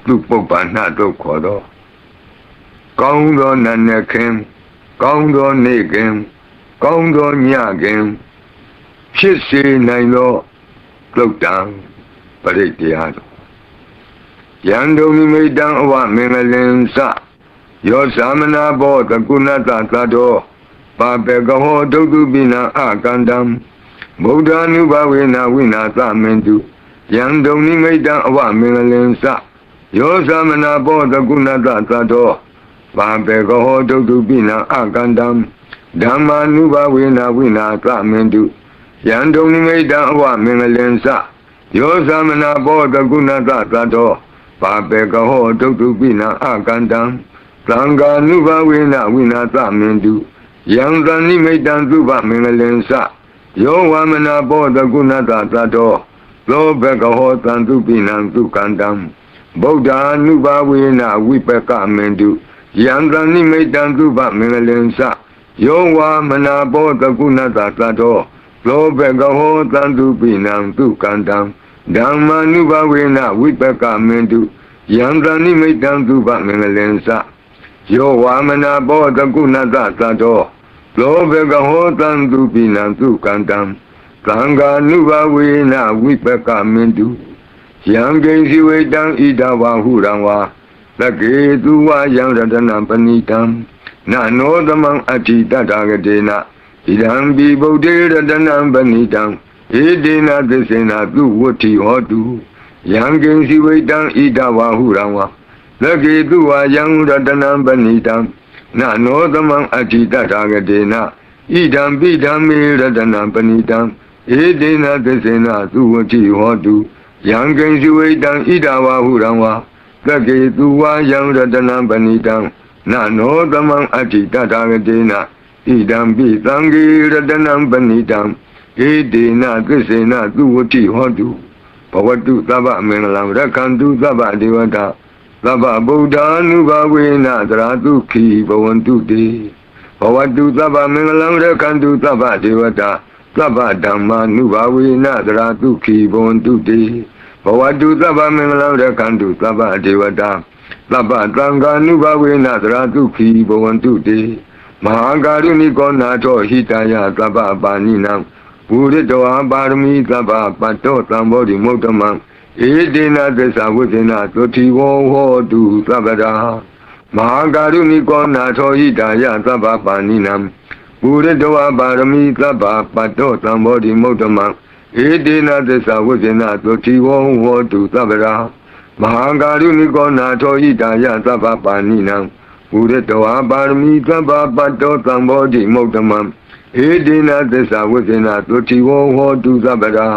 သူပုပ္ပန္နတို့ခေါ်သောကောင်းသောနတ်နဲ့ခင်ကောင်းသောနေ့ခင်ကောင်းသောညခင်ဖြစ်စေနိုင်သောသုတ်တံပရိတ်တရားတို့ယံဒုံနိမိတံအဝမင်္ဂလင်္စယောသမနာဘောတကုဏတသတ္တောပါပေကဟောဒုက္တုပိနံအကန္တံဗုဒ္ဓ ानु ဘဝေနဝိနာသမင်တုယံဒုံနိမိတံအဝမင်္ဂလင်္စယောသမနာဘောတကုဏတသတ္တောပါပေကဟောဒုက္တုပိနံအကန္တံဓမ္မာနုဘဝေနဝိနာသမင်တုယံဒုံနိမိတံအဝမင်္ဂလင်္စယောသမနာဘောတကုဏတသတ္တောပါပေကဟောဒုက္တုပိနံအကန္တံသံဃာနုဘဝေနဝိနာသမင်တုယံသနိမိတံသုဘမင်္ဂလင်္စယောဝမနာဘောတကုဏတသတ္တောသောဘကဟောတံသုပိနံသုကန္တံဗုဒ္ဓ ानु ဘဝေနဝိပကမင်တုယံသနိမိတံသုဘမင်္ဂလင်္စယောဝမနာဘောတကုဏတသတ္တောသောဘကဟောတံသုပိနံသုကန္တံဓမ္မာနုဘဝေနဝိပကမင်တုယံသနိမိတံသုဘမင်္ဂလင်္စယောဝမနာဘောတကုဏတသတ္တောသောဘကဟောတံသုပိနံသုကန္တံသံဃာနုဘဝေနဝိပကမင်တုယံကိဉ္စီဝေတံဣဒဝါဟုရံဝါသကေတုဝယံရတနံပဏိတံနနောသမံအဋ္ဌိတတဂတေနဣဒံပိဗုဒ္ဓေရတနံပဏိတံဧတေနသစ္စေနသူဝဋ္ဌိဟောတုယံကိဉ္စီဝေတံဣဒဝါဟုရံဝါသကေတုဝယံရတနံပဏိတံနနောသမံအဋ္ဌိတတဂတေနဣဒံပိဓမ္မေရတနံပဏိတံဧတေနသစ္စေနသူဝဋ္ဌိဟောတုယံကိဉ္စီဝေတံဣဒဝါဟုရံဝါသကေတုဝယံရတနံပဏိတံနနောသမံအဋ္ဌိတတဂတေနဣဒံပိသံဃေရတနံပဏိတံဧတေနသစ္စေနသူဝဋ္ဌိဟောတုဘဝတုသဗ္ဗမင်္ဂလံရက္ခန္တုသဗ္ဗဒေဝတာသဗ္ဗဗုဒ္ဓ ानु ဘဝေနသရတုခိဘဝန္တုတေဘဝတုသဗ္ဗမင်္ဂလံရက္ခန္တုသဗ္ဗဒေဝတာသဗ္ဗဓမ္မာနုဘဝေနသရတုခိဘဝန္တုတေဘဝတုသဗ္ဗမင်္ဂလံရက္ခန္တုသဗ္ဗဒေဝတာသဗ္ဗသံဃာနုဘဝေနသရတုခိဘဝန္တုတေမဟာကာရုဏိကောနာထောဟိတယသဗ္ဗပါဏိနံဘူရိတောပါရမီသဗ္ဗပတ္တောသံဘောဓိမုဒ္ဓမံဧတေနသစ္စာဝိသေနသုတိဝောဟောတုသဗ္ဗရာမဟာကာရုဏိကောနာထောဟိတယသဗ္ဗပါဏိနံဘူရိတောပါရမီသဗ္ဗပတ္တောသံဘောဓိမုဒ္ဓမံဧတေနသစ္စာဝိသေနသုတိဝောဟောတုသဗ္ဗရာမဟာကာရုဏိကောနာထောဟိတယသဗ္ဗပါဏိနံဘူရိတောပါရမီသဗ္ဗပတ္တောသံဘောဓိမုဒ္ဓမံဧတေနသစ္စာဝိသေနသုတိဝောဟောတုသဗ္ဗရာ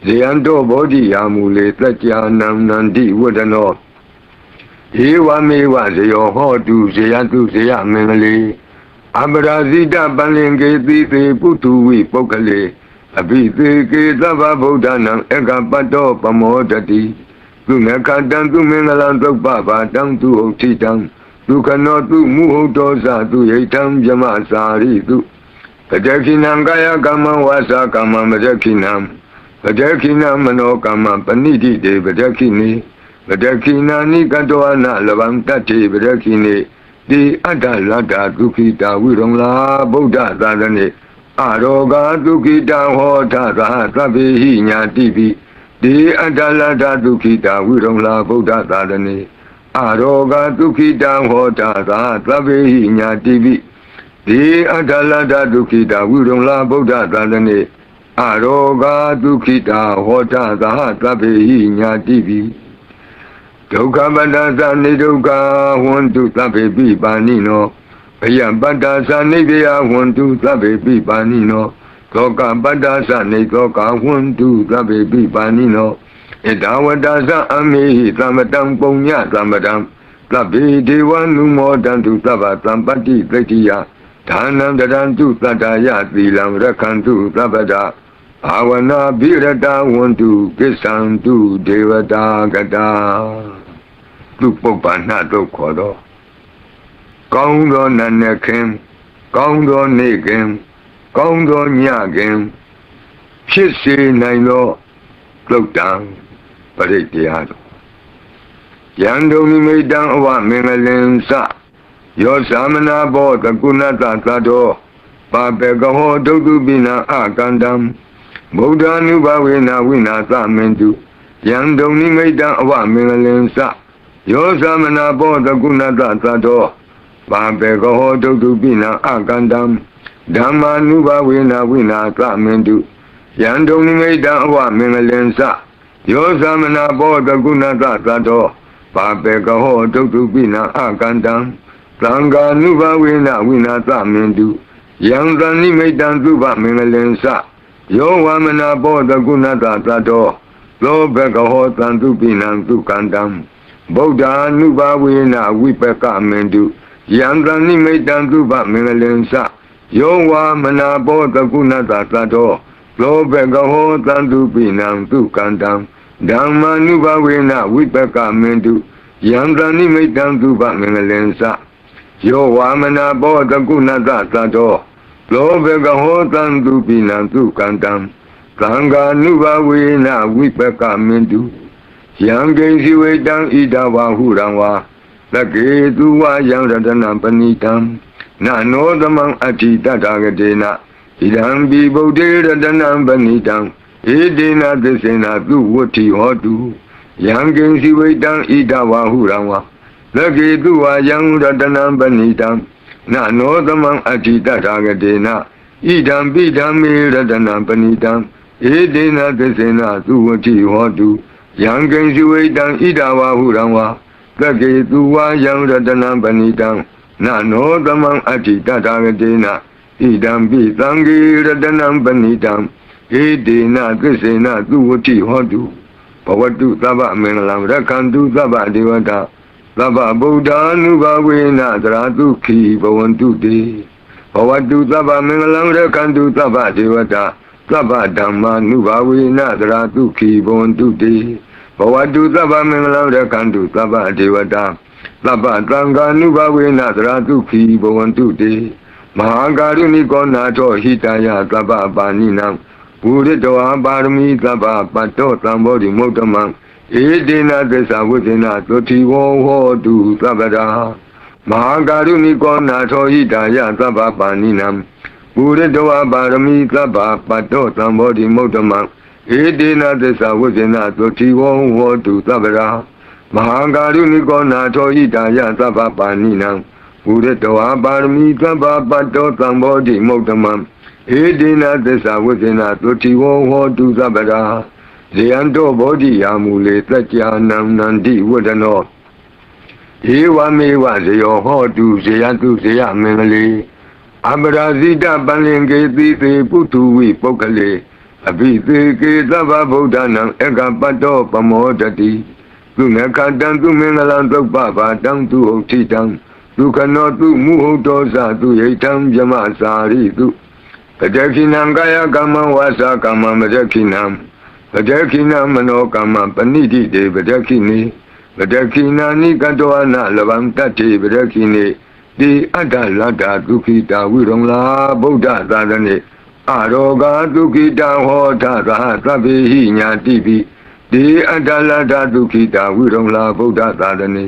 ဇေယံတောဘောဓိယာမူလေသัจ जा နံနန္တိဝဒနောဧဝမေဝဇယောဟောတုဇေယတုဇေယမင်္ဂလေအပရာဇိတပလင်ကေတိသေပုတုဝိပုဂ္ဂလေအဘိသေကေသဗ္ဗဗုဒ္ဓနံဧကပတ္တောပမောတတိသူနခတံသူမင်္ဂလံသုပ္ပဘာတံသူဥဋ္ဌိတံသူခနောသူမုဟုတ်တောဇသူယိတံယမစာရိတုပတခိနံကာယကမ္မဝါစာကမ္မမတခိနံပတခိနမနောကမ္မပဏိတိတေပတခိနေပတခိနာနိကတောအနလဗံတတ္တိပတခိနေတိအတ္တလတ္တဒုက္ခိတာဝိရုံလာဗုဒ္ဓသာသနေအရောဂဒုက္ခိတာဟောထသာသဗ္ဗေဟိညာတိပိတိအတ္တလတ္တဒုက္ခိတာဝိရုံလာဗုဒ္ဓသာသနေအရောဂဒုက္ခိတာဟောထသာသဗ္ဗေဟိညာတိပိတိအတ္တလတ္တဒုက္ခိတာဝိရုံလာဗုဒ္ဓသာသနေအရောဂဒုက္ခိတာဟောထသာသဗ္ဗေဟိညာတိပိဒုက္ခပတ္တသနိဒုက္ခဝန္တုသဗ္ဗေပိပါဏိနောဘယပတ္တသနိဗ္ဗယဝန္တုသဗ္ဗေပိပါဏိနောသောကပတ္တသနိသောကဝန္တုသဗ္ဗေပိပါဏိနောဣဒဝတ္တသအမေဟိသမ္ပတံပုညသမ္ပတံသဗ္ဗေဒေဝနုမောတံတုသဗ္ဗသံပတ္တိသတ္တိယဒါနံတရံတုသတ္တယသီလံရက္ခန္တုသဗ္ဗတာဘာဝနာဘိရတဝန္တုကိစ္ဆံတုဒေဝတာကတာသူပုပ္ပန္နတို့ခေါ်သောကောင်းသောနတ်နဲ့ခင်ကောင်းသောနေ့ခင်ကောင်းသောညခင်ဖြစ်စေနိုင်သောသုတ်တံပရိတ်တရားတို့ယ ယံဒုံနိမိတံအဝမင်္ဂလင်္စယောသမနာဘောတကုဏတသတ္တောပါပေကဟောဒုက္ခပိနံအကန္တံဗုဒ္ဓ ानु ဘဝေနဝိနာသမင်တုယံဒုံနိမိတံအဝမင်္ဂလင်္စယောသမနာဘောတကုဏတသတ္တောပါပေကဟောဒုက္ခပိနံအကန္တံဓမ္မာနုဘဝေနဝိနာသမင်တုယံဒုံနိမိတံအဝမင်္ဂလင်္စယောသမနာဘောတကုဏတသတ္တောပါပေကဟောဒုက္ခပိနံအကန္တံသံဃာနုဘဝေနဝိနာသမင်တုယံသနိမိတံသုဘမင်္ဂလင်္စယောဝမနာဘောတကုဏတသတ္တောသောဘကဟောသံသုပိနံသုကန္တံဗုဒ္ဓ ानु ဘဝေနဝိပကမင်တုယံသနိမိတံသုဘမင်္ဂလင်္စယောဝမနာဘောတကုဏတသတ္တောသောဘကဟောသံသုပိနံသုကန္တံဓမ္မာနုဘဝေနဝိပကမင်တုယံသနိမိတံသုဘမင်္ဂလင်္စယောဝမနာဘောတကုဏတသတ္တောသောဘကဟောသံသုပိနံသုကန္တံသံဃာနုဘဝေနဝိပကမင်တုယံကိဉ္စီဝေတံဣဒဝါဟုရံဝါသကေသူဝယံရတနံပဏိတံနနောသမံအဋ္ဌိတတဂတေနဣဒံပိဗုဒ္ဓေရတနံပဏိတံဧတေနသစ္စေနသူဝဋ္ဌိဟောတုယံကိဉ္စီဝေတံဣဒဝါဟုရံဝါသကေသူဝယံရတနံပဏိတံနနောသမံအဋ္ဌိတတဂတေနဣဒံပိဓမ္မေရတနံပဏိတံဧတေနသစ္စေနသူဝဋ္ဌိဟောတုယံကိဉ္စီဝေတံဣဒဝါဟုရံဝါသကေသူဝယံရတနံပဏိတံနနောသမံအဋ္ဌိတတဂတေနဣဒံပိသံဃေရတနံပဏိတံဧတေနသစ္စေနသူဝဋ္ဌိဟောတုဘဝတုသဗ္ဗမင်္ဂလံရက္ခန္တုသဗ္ဗဒေဝတာသဗ္ဗဗုဒ္ဓ ानु ဘဝေနသရတုခိဘဝန္တုတေဘဝတုသဗ္ဗမင်္ဂလံရက္ခန္တုသဗ္ဗဒေဝတာသဗ္ဗဓမ္မာနုဘဝေနသရတုခိဘဝန္တုတေဘဝတုသဗ္ဗမင်္ဂလံရက္ခန္တုသဗ္ဗဒေဝတာသဗ္ဗသံဃာနုဘဝေနသရတုခိဘဝန္တုတေမဟာကာရုဏိကောနာထောဟိတယသဗ္ဗပါဏိနံပုရိတောပါရမီသဗ္ဗပတ္တောသံဘောဓိမုဒ္ဓမံဧတေနသစ္စာဝိသေနသုတိဝောဟောတုသဗ္ဗရာမဟာကာရုဏိကောနာထောဟိတယသဗ္ဗပါဏိနံပုရိတောပါရမီသဗ္ဗပတ္တောသံဘောဓိမုဒ္ဓမံဧတေနသစ္စာဝိသေနသုတိဝောဟောတုသဗ္ဗရာမဟာကာရုဏိကောနာထောဟိတယသဗ္ဗပါဏိနံပုရိတောပါရမီသဗ္ဗပတ္တောသံဘောဓိမုဒ္ဓမံဧတေနသစ္စာဝိသေနသုတိဝောဟောတုသဗ္ဗရာဇေယံတောဘောဓိယာမူလေသัจ जा နံနန္တိဝဒနောဧဝမေဝဇယောဟောတုဇေယတုဇေယမင်္ဂလေအပရာဇိတပန္လင်ကေတိသေပုထုဝိပုဂ္ဂလေအဘိသေကေသဗ္ဗဗုဒ္ဓနံဧကပတ္တောပမောတတိသူနခတံသူမင်္ဂလံသုပ္ပဘာတံသူဥဋ္ဌိတံဒုက္ခနောသူမုဟုတ်တောသသူယိတံယမစာရိတုပတခိနံကာယကမ္မဝါစာကမ္မမတခိနံပတခိနမနောကမ္မပဏိတိတေပတခိနေပတခိနာနိကတောအနလဗံတတ္တိပတခိနေတိအတ္တလတ္တဒုက္ခိတာဝိရုံလာဗုဒ္ဓသာသနေအရောဂဒုက္ခိတာဟောထသာသဗ္ဗေဟိညာတိပိတိအတ္တလတ္တဒုက္ခိတာဝိရုံလာဗုဒ္ဓသာသနေ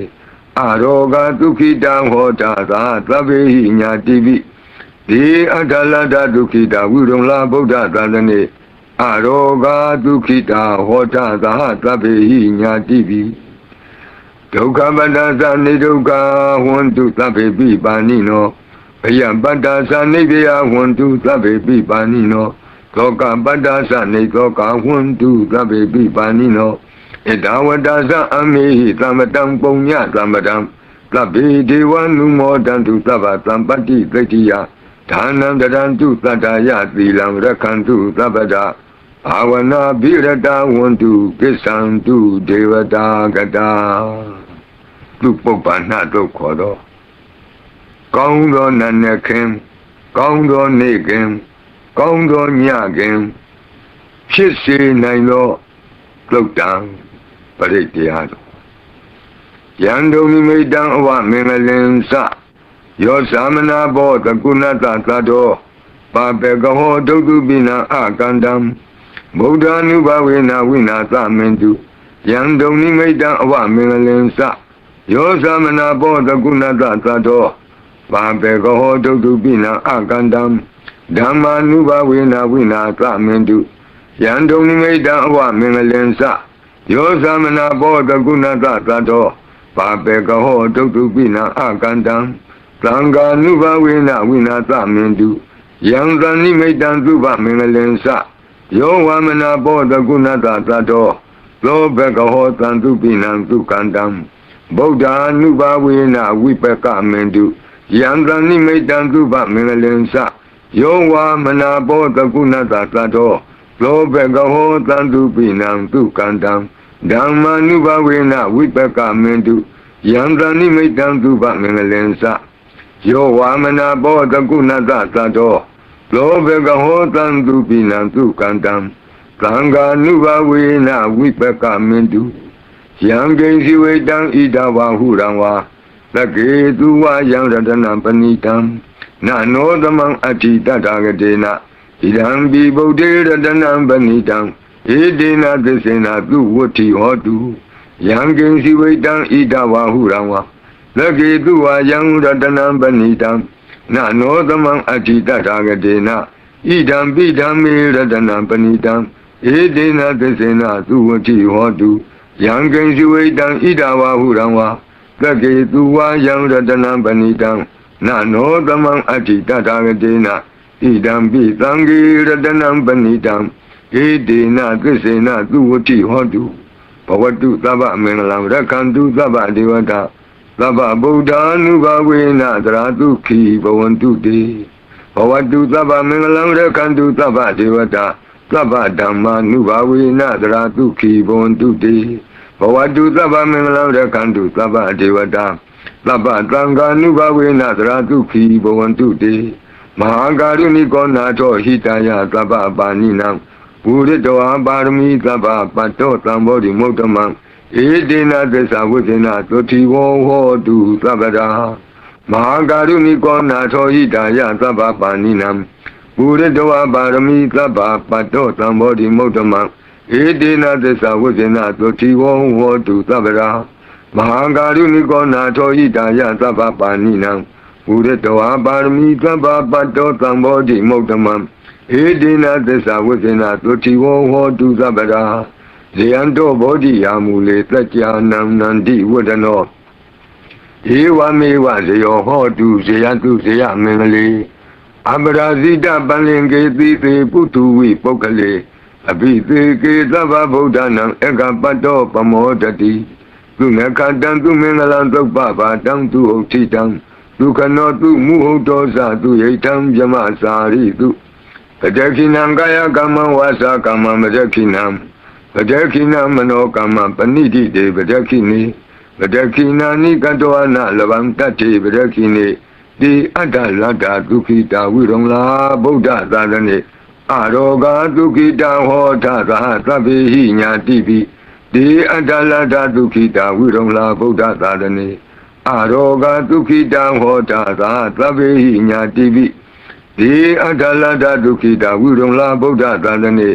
အရောဂဒုက္ခိတာဟောထသာသဗ္ဗေဟိညာတိပိတိအတ္တလတ္တဒုက္ခိတာဝိရုံလာဗုဒ္ဓသာသနေအရောဂဒုက္ခိတာဟောထသာသဗ္ဗေဟိညာတိပိဒုက္ခပတ္တသနိဒုက္ခဝန္တုသဗ္ဗေပိပါဏိနောဘယပတ္တသနိဗ္ဗယဝန္တုသဗ္ဗေပိပါဏိနောသောကပတ္တသနိသောကဝန္တုသဗ္ဗေပိပါဏိနောဣဒဝတ္တသအမေဟိသမ္ပတံပုညသမ္ပတံသဗ္ဗေဒေဝနုမောတံတုသဗ္ဗသံပတ္တိသတ္တိယဒါနံတရံတုသတ္တယသီလံရက္ခန္တုသဗ္ဗဒဘာဝနာဘိရတဝန္တုကိစ္ဆံတုဒေဝတာကတာသူပုပ္ပန္နတို့ခေါ်တော့ကောင်းသောနတ်နဲ့ခင်ကောင်းသောနေ့ခင်ကောင်းသောညခင်ဖြစ်စေနိုင်သောသုတ်တံပရိတရားတော်ယံဒုံနိမိတံအဝမင်္ဂလင်္စယောသမနာဘောတကုဏတသတ္တောပါပေကဟောဒုက္ခပိနံအကန္တံဗုဒ္ဓ ानु ဘဝေနဝိနာသမင်တုယ ယံတုံနိမိတံအဝမင်္ဂလင်္စယောသမနာဘောတကုဏတသတ္တောပါပေကဟောဒုတုပိနံအကန္တံဓမ္မာနုဘဝေနဝိနာသမင်တုယံတုံနိမိတံအဝမင်္ဂလင်္စယောသမနာဘောတကုဏတသတ္တောပါပေကဟောဒုတုပိနံအကန္တံသံဃာနုဘဝေနဝိနာသမင်တုယံသနိမိတံသုဘမင်္ဂလင်္စယောဝမနာဘောတကုဏတသတ္တောသောဘကဟောတံတုပိနံသုကန္တံဗုဒ္ဓ ानु ဘာဝေနဝိပကမင်တုယံတနိမိတံသုဘမင်္ဂလင်္စယောဝမနာဘောတကုဏတသတ္တောသောဘကဟောတံတုပိနံသုကန္တံဓမ္မာနုဘဝေနဝိပကမင်တုယံတနိမိတံသုဘမင်္ဂလင်္စယောဝမနာဘောတကုဏတသတ္တောသောဘကဟောတံတုပိနံသုကန္တံသံဃာနုဘဝေနဝိပကမင်တုယံကိဉ္စီဝေတံဣဒဝါဟုရံဝါသကေတုဝါယံရတနံပဏိတံနနောသမံအဋ္ဌိတတဂတေနဣဒံပိဗုဒ္ဓေရတနံပဏိတံဧတေနသစ္စေနသူဝဋ္ဌိဟောတုယံကိဉ္စီဝေတံဣဒဝါဟုရံဝါသကေတုဝါယံရတနံပဏိတံနနောသမံအဋ္ဌိတတဂတေနဣဒံပိဓမ္မေရတနံပဏိတံဧတေနသစ္စေနသူဝဋ္ဌိဟောတုယံကိဉ္စီဝေတံဣဒဝါဟုရံဝါသကေတုဝါယံရတနံပဏိတံနနောသမံအဋ္ဌိတတဂတေနဣဒံပိသံဃေရတနံပဏိတံဧတေနသစ္စေနသူဝဋ္ဌိဟောတုဘဝတုသဗ္ဗမင်္ဂလံရက္ခန္တုသဗ္ဗဒေဝတာသဗ္ဗဗုဒ္ဓ ानु ဘာဝေနသရတုခိဘဝန္တုတေဘဝတုသဗ္ဗမင်္ဂလံရက္ခန္တုသဗ္ဗဒေဝတာသဗ္ဗဓမ္မာနုဘာဝေနသရတုခိဘဝန္တုတေဘဝတုသဗ္ဗမင်္ဂလံရက္ခန္တုသဗ္ဗဒေဝတာသဗ္ဗသံဃာနုဘာဝေနသရတုခိဘဝန္တုတေမဟာကာရုဏိကောနာထောဟိတယသဗ္ဗပါဏိနံပုရိတောပါရမီသဗ္ဗပတ္တောသံဘောဓိမုဒ္ဓမံဧတေနသစ္စာဝိသေနသုတိဝောဟောတုသဗ္ဗရာမဟာကာရုဏိကောနာထောဟိတယသဗ္ဗပါဏိနံပုရိတောပါရမီသဗ္ဗပတ္တောသံဘောဓိမုဒ္ဓမံဧတေနသစ္စာဝိသေနသုတိဝောဟောတုသဗ္ဗရာမဟာကာရုဏိကောနာထောဟိတယသဗ္ဗပါဏိနံပုရိတောပါရမီသဗ္ဗပတ္တောသံဘောဓိမုဒ္ဓမံဧတေနသစ္စာဝိသေနသုတိဝောဟောတုသဗ္ဗရာဇေယံတောဘောဓိယာမူလေသัจ जा နံနန္တိဝဒနောဧဝမေဝဇယောဟောတုဇေယတုဇေယမင်္ဂလေအပရာဇိတပလင်ကေတိသေပုတုဝိပုဂ္ဂလေအဘိသေကေသဗ္ဗဗုဒ္ဓနံဧကပတ္တောပမောတတိသူနခတံသူမင်္ဂလံသုပ္ပဘာတံသူဥဋ္ဌိတံဒုက္ခနောသူမုဟုတ်တောသသူယိတံယမစာရိတုပတခိနံကာယကမ္မဝါစာကမ္မမတခိနံပတခိနမနောကမ္မပဏိတိတေပတခိနိပတခိနာနိကတောအနလဗံတတ္တိပတခိနိတိအတ္တလတ္တဒုက္ခိတာဝိရုံလာဗုဒ္ဓသာသနေအရောဂဒုက္ခိတာဟောထသာသဗ္ဗေဟိညာတိပိတိအတ္တလတ္တဒုက္ခိတာဝိရုံလာဗုဒ္ဓသာသနေအရောဂဒုက္ခိတာဟောထသာသဗ္ဗေဟိညာတိပိတိအတ္တလတ္တဒုက္ခိတာဝိရုံလာဗုဒ္ဓသာသနေ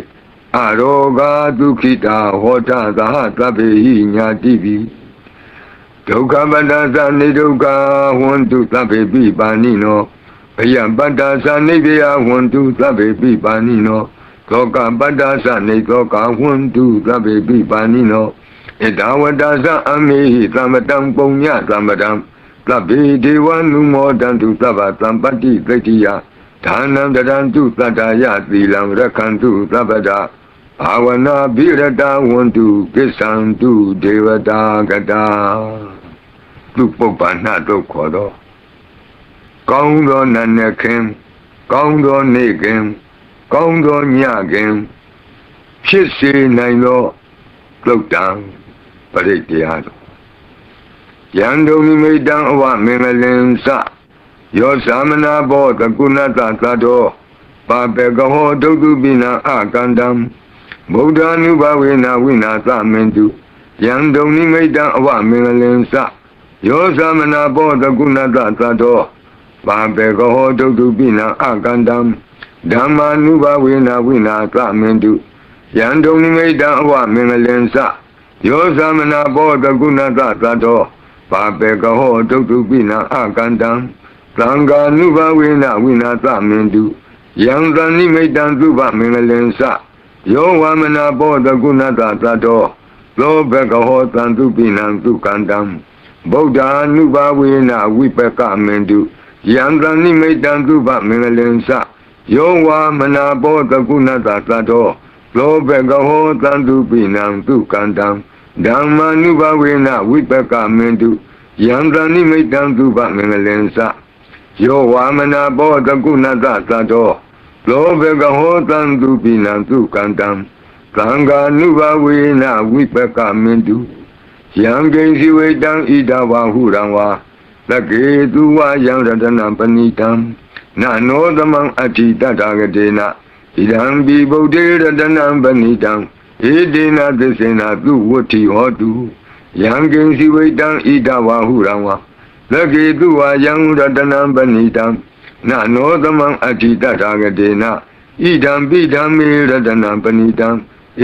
အရောဂဒုက္ခိတာဟောထသာသဗ္ဗေဟိညာတိပိဒုက္ခပတ္တသနိဒုက္ခဝန္တုသဗ္ဗေပိပါဏိနောဘယပတ္တသနိဗ္ဗယဝန္တုသဗ္ဗေပိပါဏိနောသောကပတ္တသနိသောကဝန္တုသဗ္ဗေပိပါဏိနောဣဒဝတ္တသအမေဟိသမ္ပတံပုညသမ္ပတံသဗ္ဗေဒေဝနုမောတံတုသဗ္ဗသံပတ္တိသတ္တိယဒါနံတရံတုသတ္တယသီလံရက္ခန္တုသဗ္ဗတာဘာဝနာဘိရတဝန္တုကိစ္ဆံတုဒေဝတာကတာသူပုပ္ပန္နတို့ခေါ်တော့ကောင်းသောနတ်နဲ့ခင်ကောင်းသောနေ့ခင်ကောင်းသောညခင်ဖြစ်စေနိုင်သောသုတ်တံပရိတရားတော်ယံဒုံမိတံအဝမင်္ဂလင်္စယောသမနာဘောတကုဏတသတ္တောပါပေကဟောဒုက္ခပိနံအကန္တံဗုဒ္ဓ ानु ဘာဝေနဝိနာသမင်တုယံဒုံမိတံအဝမင်္ဂလင်္စယောသမနာဘောတကုဏတသတ္တောပါပေကဟောဒုက္ခပိနံအကန္တံဓမ္မာနုဘာဝေနဝိနာသမင်တုယံဒုံမိတံအဝမင်္ဂလင်္စ ယောသမနာဘောတကုဏတသတ္တောပါပေကဟောဒုက္တုပိနာအကန္တံသံဃာနုဘဝေနဝိနာသမင်တုယံသနိမိတံသုဘမင်္ဂလင်္စယောဝမနာဘောတကုဏတသတ္တောသောဘကဟောသံတုပိနံသုကန္တံဗုဒ္ဓ ानु ဘာဝေနဝိပကမင်တုယံသနိမိတံသုဘမင်္ဂလင်္စယောဝမနာဘောတကုဏတသတ္တောသောဘကဟောသံတုပိနံသုကန္တံဓမ္မာနုဘဝေနဝိပကမင်တုယံသနိမိတံသုဘမင်္ဂလင်္စယောဝမနာဘောတကုဏတသတ္တောသောဘကဟောသံတုပိနံသုကန္တံသံဃာနုဘဝေနဝိပကမင်တုယံကိဉ္စီဝေတံဣဒဝါဟုရံဝါသကေတုဝါယံရတနံပဏိတံနနောသမံအဋ္ဌိတတ္ထာဂတေနဣဒံပိဗုဒ္ဓေရတနံပဏိတံဧတေနသစ္စေနသူဝတ္ထိဟောတုယံကိဉ္စီဝေတံဣဒဝါဟုရံဝါသကေတုဝါယံရတနံပဏိတံနနောသမံအဋ္ဌိတတ္ထာဂတေနဣဒံပိဓမ္မေရတနံပဏိတံ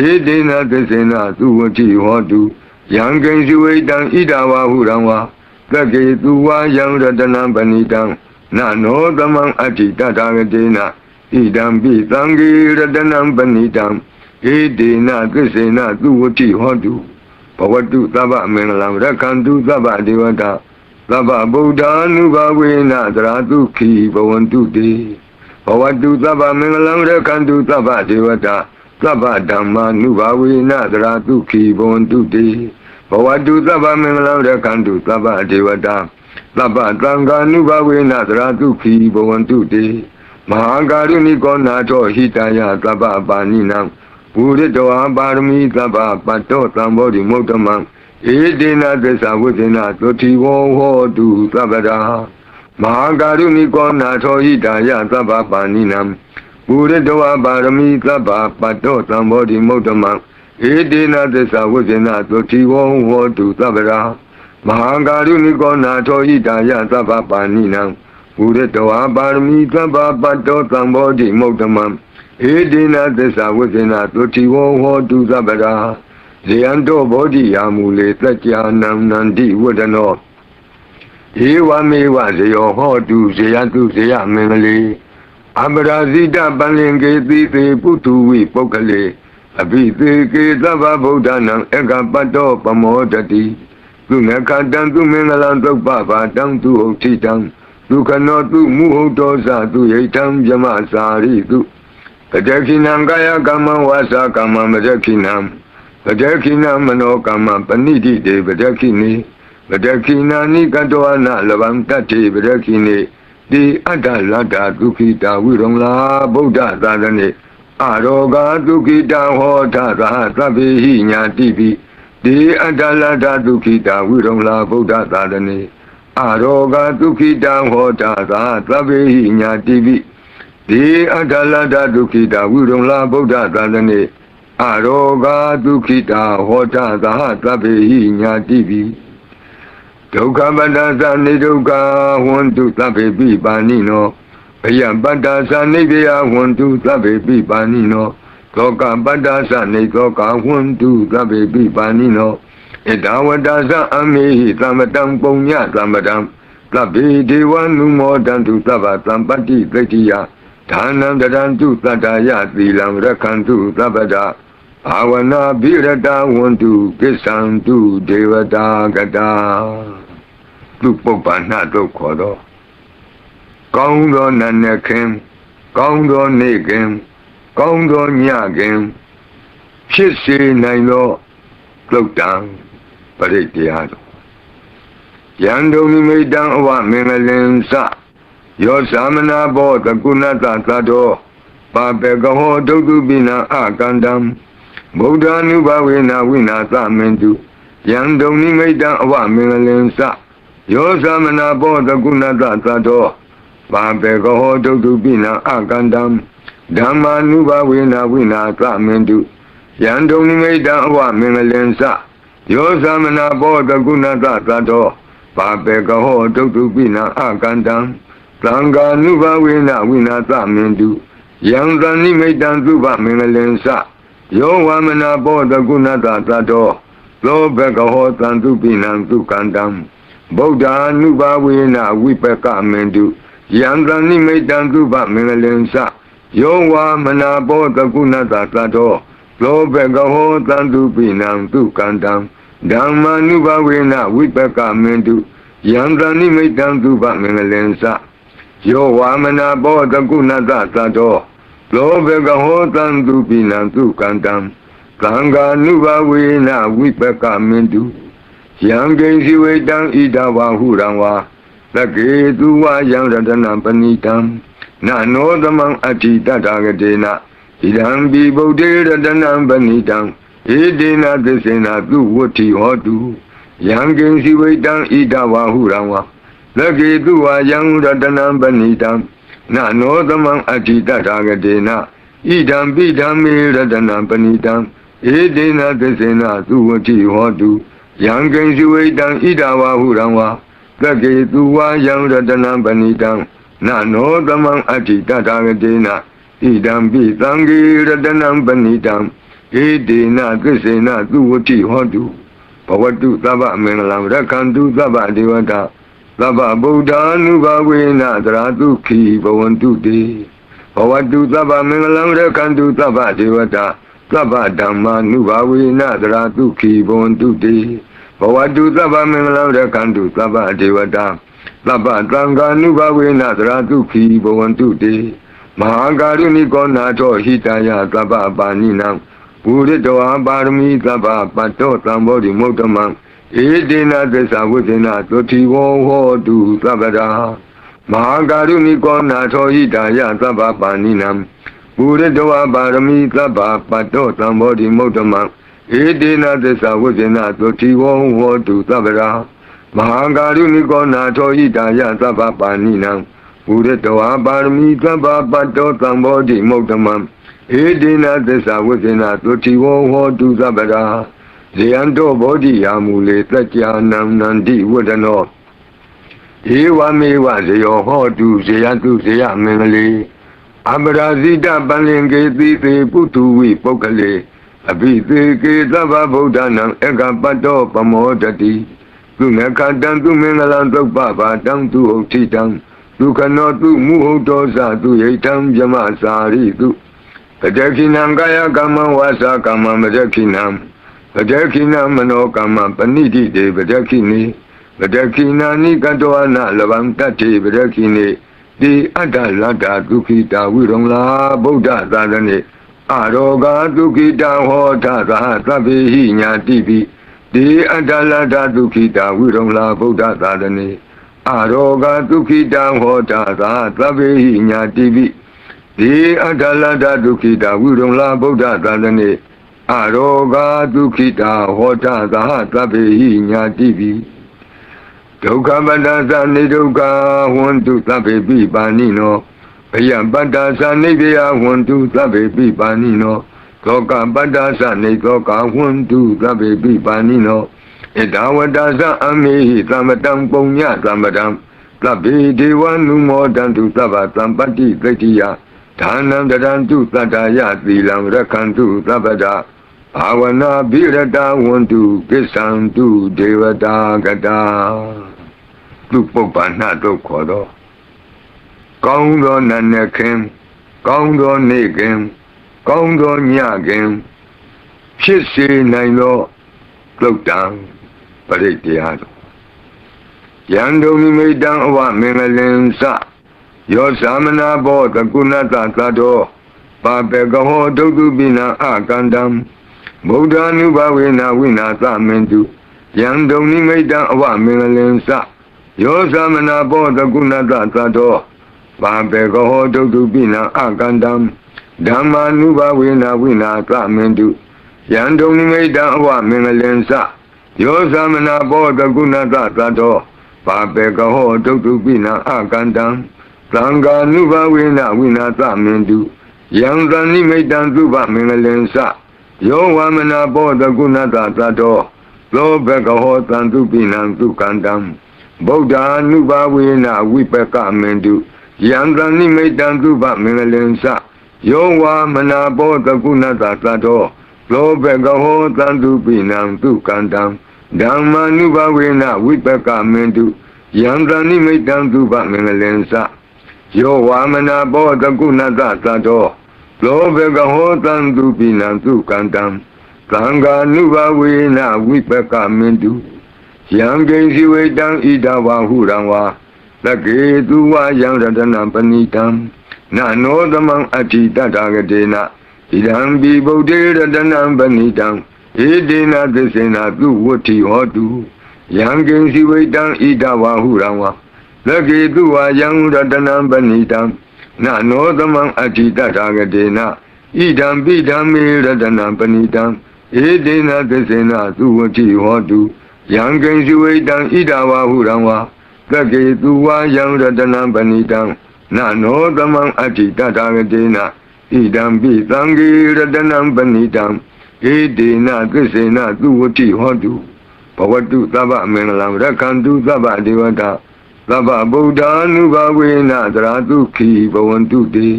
ဧတေနသစ္စေနသူဝတ္ထိဟောတုယံကိဉ္စီဝေတံဣဒဝါဟုရံဝါသကေတုဝါယံရတနံပဏိတံနနောသမံအဋ္ဌိတတ္ထာဂတေနဣဒံပိသံဃေရတနံပဏိတံဧတေနသစ္စေနသူဝတ္ထိဟောတုဘဝတုသဗ္ဗမင်္ဂလံရက္ခန္တုသဗ္ဗဒေဝတာသဗ္ဗဗုဒ္ဓ ानु ဘာဝေနသရတုခိဘဝန္တုတေဘဝတုသဗ္ဗမင်္ဂလံရက္ခန္တုသဗ္ဗဒေဝတာသဗ္ဗဓမ္မာနုဘာဝေနသရတုခိဘဝန္တုတေဘဝတုသဗ္ဗမင်္ဂလံရက္ခန္တုသဗ္ဗဒေဝတာသဗ္ဗသံဃာနုဘာဝေနသရတုခိဘဝန္တုတေမဟာကာရုဏိကောနာထောဟိတယသဗ္ဗပါဏိနံပုရိတောပါရမီသဗ္ဗပတ္တောသံဘောဓိမုဒ္ဓမံဧတေနသစ္စာဝိသေနသုတိဝောဟောတုသဗ္ဗရာမဟာကာရုဏိကောနာထောဟိတယသဗ္ဗပါဏိနံပုရိတောပါရမီသဗ္ဗပတ္တောသံဘောဓိမုဒ္ဓမံဧတေနသစ္စာဝိသေနသုတိဝောဟောတုသဗ္ဗရာမဟာကာရုဏိကောနာထောဟိတယသဗ္ဗပါဏိနံပုရိတောပါရမီသဗ္ဗပတ္တောသံဘောဓိမုဒ္ဓမံဧတေနသစ္စာဝိသေနသုတိဝောဟောတုသဗ္ဗရာဇေယံတောဘောဓိယာမူလေသัจ जा နံနန္တိဝဒနောဧဝမေဝဇယောဟောတုဇေယတုဇေယမင်္ဂလေအပရာဇိတပန္လင်ကေတိသေပုထုဝိပုဂ္ဂလေအဘိသေကေသဗ္ဗဗုဒ္ဓနံဧကပတ္တောပမောတတိသူနခတံသူမင်္ဂလံသုပ္ပဘာတံသူဟုတ်တိတံဒုက္ခနောသူမုဟုတ်တောဇသူယိတံယမစာရိတုပတခိနံကာယကမ္မဝါစာကမ္မမတခိနံပတခိနမနောကမ္မပဏိတိတေပတခိနိပတခိနာနိကတောအနလဗံတတ္တိပတခိနိတိအတ္တလတ္တဒုက္ခိတာဝိရုံလာဗုဒ္ဓသာသနေအရောဂဒုက္ခိတာဟောထသာသဗ္ဗေဟိညာတိပိတိအတ္တလတ္တဒုက္ခိတာဝိရုံလာဗုဒ္ဓသာသနေအရောဂဒုက္ခိတာဟောထသာသဗ္ဗေဟိညာတိပိတိအတ္တလတ္တဒုက္ခိတာဝိရုံလာဗုဒ္ဓသာသနေအရောဂဒုက္ခိတာဟောတသာသဗ္ဗေဟိညာတိပိဒုက္ခပတ္တသနိဒုက္ခဝန္တုသဗ္ဗေပိပါဏိနောဘယပတ္တသနိဗ္ဗယဝန္တုသဗ္ဗေပိပါဏိနောသောကပတ္တသနိသောကဝန္တုသဗ္ဗေပိပါဏိနောဣဒဝတ္တသအမေဟိသမ္ပတံပုံညသမ္ပတံသဗ္ဗေဒေဝနုမောတံတုသဗ္ဗသံပတ္တိသတ္တိယဒါနံတရံတုသတ္တယသီလံရက္ခန္တုသဗ္ဗဒဘာဝနာဘိရတဝန္တုကိစ္ဆံတုဒေဝတာကတာသူပုပ္ပန္နတို့ခေါ်တော့ကောင်းသောနတ်နဲ့ခင်ကောင်းသောနေ့ခင်ကောင်းသောညခင်ဖြစ်စေနိုင်သောသုတ်တံပရိတရားတော်ယံဒုံနိမိတံအဝမင်္ဂလင်္စယောသမနာဘောတကုဏတသတ္တောပါပေကဟောဒုက္ခပိနံအကန္တံဗုဒ္ဓ ानु ဘာဝေနဝိနာသမင်တုယံဒုံနိမိတံအဝမင်္ဂလင်္စယောသမနာဘောတကုဏတသတ္တောပါပေကဟောဒုက္ခပိနံအကန္တံဓမ္မာနုဘာဝေနဝိနာသမင်တုယံဒုံနိမိတံအဝမင်္ဂလင်္စယောသမနာဘောတကုဏတသတ္တောပါပေကဟောဒုက္ခပိနံအကန္တံသံဃာနုဘာဝေနဝိနာသမင်တုယံသနိမိတံသုဘမင်္ဂလင်္စယောဝမနာဘောတကုဏတသတ္တော သောဘဂဟောသံသူပိနံသူကန္တံဗုဒ္ဓ ानु ဘာဝေနဝိပကမင်တုယံတံနိမိတံသူဗမင်္ဂလင်္စယောဝါမနာဘောတကုဏတသတ္တောသောဘဂဟောသံသူပိနံသူကန္တံဓမ္မာနုဘာဝေနဝိပကမင်တုယံတံနိမိတံသူဗမင်္ဂလင်္စယောဝါမနာဘောတကုဏတသတ္တောသောဘဂဟောသံသူပိနံသူကန္တံသံဃာနုဘာဝေနဝိပကမင်တုယံကိဉ္စီဝေတံဣဒဝါဟုရံဝါသကေသူဝယံရတနံပဏိတံနနောသမံအဋ္ဌိတတ္ထာဂတေနဣဒံပိဗုဒ္ဓေရတနံပဏိတံဧတေနသစ္စေနသူဝတ္ထိဟောတုယံကိဉ္စီဝေတံဣဒဝါဟုရံဝါသကေသူဝယံရတနံပဏိတံနနောသမံအဋ္ဌိတတ္ထာဂတေနဣဒံပိဓမ္မေရတနံပဏိတံဧတေနသစ္စေနသူဝတ္ထိဟောတုယံကိဉ္စီဝေတံဣဒဝါဟုရံဝါသကေသူဝယံရတနံပဏိတံနနောသမံအဋ္ဌိတတ္ထာဂတေနဣဒံပိသံဃေရတနံပဏိတံဧတေနသစ္စေနသူဝတ္ထိဟောတုဘဝတုသဗ္ဗမင်္ဂလံရက္ခန္တုသဗ္ဗဒေဝတာသဗ္ဗဗုဒ္ဓ ानु ဘာဝေနသရတုခိဘဝန္တုတေဘဝတုသဗ္ဗမင်္ဂလံရက္ခန္တုသဗ္ဗဒေဝတာသဗ္ဗဓမ္မာ ानु ဘာဝေနသရတုခိဘဝန္တုတေဘဝတုသဗ္ဗမင်္ဂလံရက္ခန္တုသဗ္ဗဒေဝတာသဗ္ဗသံဃာ ानु ဘာဝေနသရတုခိဘဝန္တုတေမဟာကာရုဏိကောနာထောဟိတယသဗ္ဗပါဏိနံပုရိတောပါရမီသဗ္ဗပတ္တောသံဘောဓိမုဒ္ဓမံဧတေနသစ္စာဝိသေနသုတိဝောဟောတုသဗ္ဗရာမဟာကာရုဏိကောနာထောဟိတယသဗ္ဗပါဏိနံပုရိတောပါရမီသဗ္ဗပတ္တောသံဘောဓိမုဒ္ဓမံဧတေနသစ္စာဝိသေနသုတိဝောဟောတုသဗ္ဗရာမဟာကာရုဏိကောနာထောဟိတယသဗ္ဗပါဏိနံပုရိတောပါရမီသဗ္ဗပတ္တောသံဘောဓိမုဒ္ဓမံဧတေနသစ္စာဝိသေနသုတိဝောဟောတုသဗ္ဗရာဇေယံတောဘောဓိယာမူလေတัจ जा နံနန္တိဝဒနောဧဝမေဝဇယောဟောတုဇေယတုဇေယမင်္ဂလေအပရာဇိတပန္လင်ကေတိသေပုထုဝိပုဂ္ဂလေအဘိသေကေသဗ္ဗဗုဒ္ဓနာဧကပတ္တောပမောတတိသူနခတံသူမင်္ဂလံသုပ္ပဘာတံသူဟုတ်တိတံဒုက္ခနောသူမုဟုတ်တောဇသူယိတံဗြမစာရိတုပတခိနံကာယကမ္မဝါစာကမ္မမတခိနံပတခိနမနောကမ္မပဏိတိတေပတခိနိပတခိနာနိကတောအနလဗံတတ္တိပတခိနိတိအတ္တလတ္တဒုက္ခိတာဝိရုံလာဗုဒ္ဓသာသနေအရောဂဒုက္ခိတာဟောထသဟသဗ္ဗေဟိညာတိပိတိအတ္တလတ္တဒုက္ခိတာဝိရုံလာဗုဒ္ဓသာသနေအရောဂဒုက္ခိတာဟောထသဟသဗ္ဗေဟိညာတိပိတိအတ္တလတ္တဒုက္ခိတာဝိရုံလာဗုဒ္ဓသာသနေအရောဂဒုက္ခိတာဟောထသဟသဗ္ဗေဟိညာတိပိဒုက္ခပတ္တသနိဒုက္ခဝန္တုသဗ္ဗေပိပါဏိနောဘယပတ္တသနိဗ္ဗယဝန္တုသဗ္ဗေပိပါဏိနောသောကပတ္တသနိသောကဝန္တုသဗ္ဗေပိပါဏိနောဣဒဝတ္တသအမေဟိသမတံပုံညသမတံသဗ္ဗေဒေဝနုမောတံတုသဗ္ဗသံပတ္တိသတ္တိယဒါနံတရံတုသတ္တယသီလံရက္ခန္တုသဗ္ဗဒဘာဝနာဘိရတဝန္တုကိစ္ဆံတုဒေဝတာကတာသူပုပ္ပန္နတို့ခေါ်တော့ကောင်းသောနတ်နဲ့ခင်ကောင်းသောနေ့ခင်ကောင်းသောညခင်ဖြစ်စေနိုင်သောသုတ်တံပရိတရားတော်ယံဒုံမိတံအဝမင်္ဂလင်္စယောသမနာဘောတကုဏတသတ္တောပါပေကဟောဒုက္ခပိနံအကန္တံဗုဒ္ဓ ानु ဘာဝေနဝိနာသမင်တုယံဒုံမိတံအဝမင်္ဂလင်္စယောသမနာဘောတကုဏတသတ္တောပါပေကဟောဒုက္ခပိနံအကန္တံဓမ္မာနုဘာဝေနဝိနာသမင်တုယံဒုံမိတံအဝမင်္ဂလင်္စယောသမနာဘောတကုဏတသတ္တောပါပေကဟောဒုက္ခပိနံအကန္တံသံဃာနုဘာဝေနဝိနာသမင်တုယံသနိမိတံသုဗမင်္ဂလင်္စယောဝမနာဘောတကုဏတသတ္တောသောဘဂဟောသံသူပိနံသုကန္တံဗုဒ္ဓ ानु ဘာဝေနဝိပကမင်တုယံသနိမိတံသုဗမင်္ဂလင်္စယောဝမနာဘောတကုဏတသတ္တော လောဘကဟောတံတုပိနံသူကန္တံဓမ္မာနုဘဝေနဝိပကမင်တုယံတနိမိတံသူပမင်္ဂလင်္စယောဝါမနာဘောတကုဏတသတ္တောလောဘကဟောတံတုပိနံသူကန္တံသံဃာနုဘဝေနဝိပကမင်တုယံကိဉ္စီဝေတံဣဒဝါဟုရံဝါလကေသူဝယံရတနံပဏိတံနနောသမံအဋ္ဌိတတဂတေနဣဒံပိဗုဒ္ဓေရတနံပဏိတံဧတေနသစ္စေနသူဝတ္ထိဟောတုယံကိဉ္စီဝေတံဣဒဝါဟုရံဝါလကေသူဝယံရတနံပဏိတံနနောသမံအဋ္ဌိတတဂတေနဣဒံပိဓမ္မေရတနံပဏိတံဧတေနသစ္စေနသူဝတ္ထိဟောတုယံကိဉ္စီဝေတံဣဒဝါဟုရံဝါလကေသူဝယံရတနံပဏိတံနနောသမံအဋ္ဌိတတဂတေနဣဒံပိသံဃေရတနံပဏိတံဧတေနသစ္စေနသူဝတ္ထိဟောတုဘဝတုသဗ္ဗမင်္ဂလံရက္ခန္တုသဗ္ဗဒေဝတာသဗ္ဗဗုဒ္ဓ ानु ဘဝေနသရတုခိဘဝန္တုတေ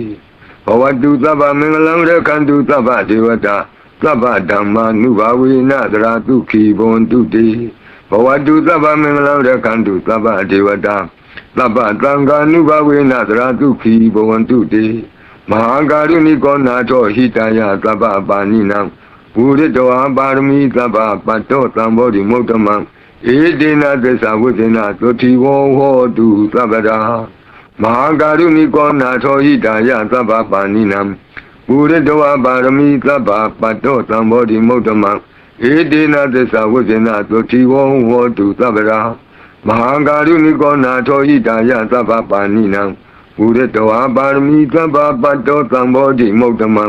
ဘဝတုသဗ္ဗမင်္ဂလံရက္ခန္တုသဗ္ဗဒေဝတာသဗ္ဗဓမ္မာ ानु ဘဝေနသရတုခိဘဝန္တုတေဘဝတုသဗ္ဗမင်္ဂလံရက္ခန္တုသဗ္ဗဒေဝတာသဗ္ဗသံဃာ ानु ဘဝေနသရတုခိဘဝန္တုတေမဟာကာရုဏိကောနာထောဟိတယသဗ္ဗပါဏိနံပုရိတောပါရမီသဗ္ဗပတ္တောသံဘောဓိမုဒ္ဓမံဧတေနသစ္စာဝိသေနသုတိဝောဟောတုသဗ္ဗရာမဟာကာရုဏိကောနာထောဟိတယသဗ္ဗပါဏိနံပုရိတောပါရမီသဗ္ဗပတ္တောသံဘောဓိမုဒ္ဓမံဧတေနသစ္စာဝိသေနသုတိဝောဟောတုသဗ္ဗရာမဟာကာရုဏိကောနာထောဟိတယသဗ္ဗပါဏိနံပုရိတောပါရမီသဗ္ဗပတ္တောသံဘောဓိမုဒ္ဓမံ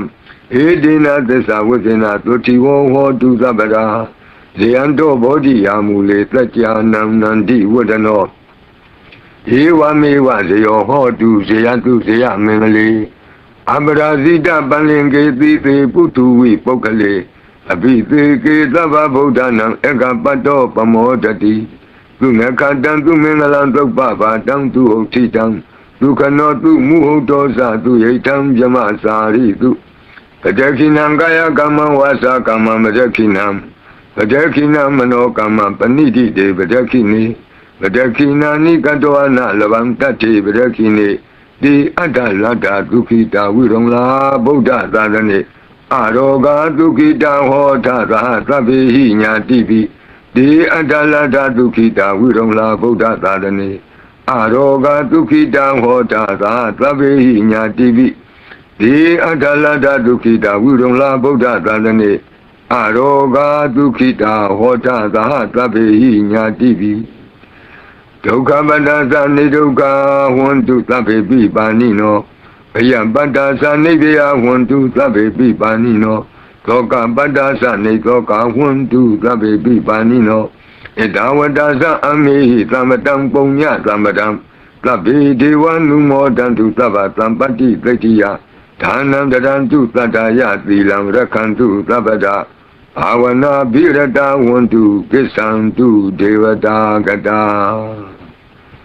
ဧတေနသစ္စာဝိသေနသုတိဝောဟောတုသဗ္ဗရာဇေယံတောဘောဓိယာမူလေသัจ जा နံနန္တိဝဒနောဧဝမေဝဇယောဟောတုဇေယတုဇေယမင်္ဂလေအပရာဇိတပန္လင်ကေတိသေပုထုဝိပုဂ္ဂလေအဘိသေကေသဗ္ဗဗုဒ္ဓနာဧကပတ္တောပမောတတိသူနခတံသူမင်္ဂလံသုပ္ပဘာတံသူဥဋ္ဌိတံဒုက္ခနောသူမုဟုတ်တောဇသူယိတံဗြမစာရိတုပတခိနံကာယကမ္မဝါစာကမ္မမတခိနံပတခိနံမနောကမ္မပဏိတိတေပတခိနိပတခိနာနိကတောအနလဗံတတ္တိပတခိနိတိအတ္တလတ္တဒုက္ခိတာဝိရုံလာဗုဒ္ဓသာသနေအရောဂဒုက္ခိတဟောထသာသဗ္ဗေဟိညာတိပိတိအတ္တလတ္တဒုက္ခိတာဝိရုံလာဗုဒ္ဓသာသနေအရောဂဒုက္ခိတဟောထသာသဗ္ဗေဟိညာတိပိဒီအတ္တလတ္တဒုက္ခိတာဝိရုံလာဗုဒ္ဓသာသနေအရောဂဒုက္ခိတာဟောတသာသဗ္ဗေဟိညာတိပိဒုက္ခပတ္တသနိဒုက္ခဝန္တုသဗ္ဗေပိပါဏိနောဘယပတ္တသနိဗ္ဗယဝန္တုသဗ္ဗေပိပါဏိနောသောကပတ္တသနိသောကဝန္တုသဗ္ဗေပိပါဏိနောဣဒဝတ္တသအမေဟိသမတံပုံညသမတံသဗ္ဗေဒေဝနုမောတံတုသဗ္ဗသံပတ္တိသတ္တိယဒါနံတရံတုသတ္တယသီလံရက္ခန္တုသဗ္ဗဒဘာဝနာဘိရတဝန္တုကိစ္ဆံတုဒေဝတာကတာ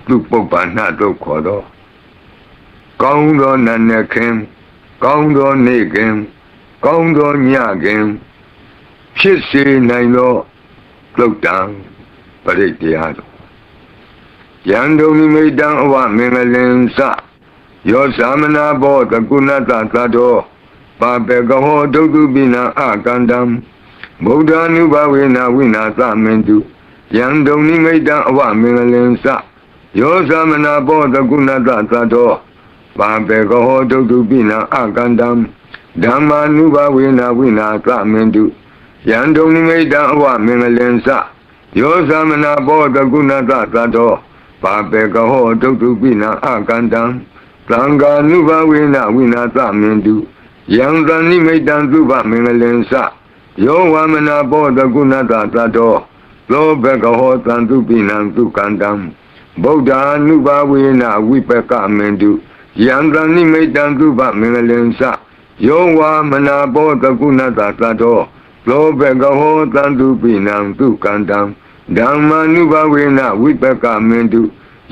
သူပုပ္ပန္နတို့ခေါ်တော့ကောင်းသောနတ်နဲ့ခင်ကောင်းသောနေ့ခင်ကောင်းသောညခင်ဖြစ်စေနိုင်သောသုတ်တံပရိတရားတော်ယံဒုံမိတံအဝမင်္ဂလင်္စယောသမနာဘောတကုဏတသတ္တောပါပေကဟောဒုက္ခပိနံအကန္တံဗုဒ္ဓ ानु ဘဝေနဝိနာသမင်တုယံဒုံမိတံအဝမင်္ဂလင်္စယောသမနာဘောတကုဏတသတ္တောပါပေကဟောဒုက္ခပိနံအကန္တံဓမ္မာနုဘဝေနဝိနာသမင်တုယံဒုံမိတံအဝမင်္ဂလင်္စယောသမနာဘောတကုဏတသတ္တောပါပေကဟောဒုက္ခပိနံအကန္တံသံဃာနုဘဝေနဝိနာသမင်တုယံသနိမိတံသုဘမင်္ဂလင်္စယောဝမနာဘောတကုဏတသတ္တောလောဘကဟောသံတုပိနံသုကန္တံဗုဒ္ဓ ानु ဘဝေနဝိပကမင်တုယံသနိမိတံသုဘမင်္ဂလင်္စယောဝမနာဘောတကုဏတသတ္တောလောဘကဟောသံတုပိနံသုကန္တံဓမ္မာနုဘဝေနဝိပကမင်တု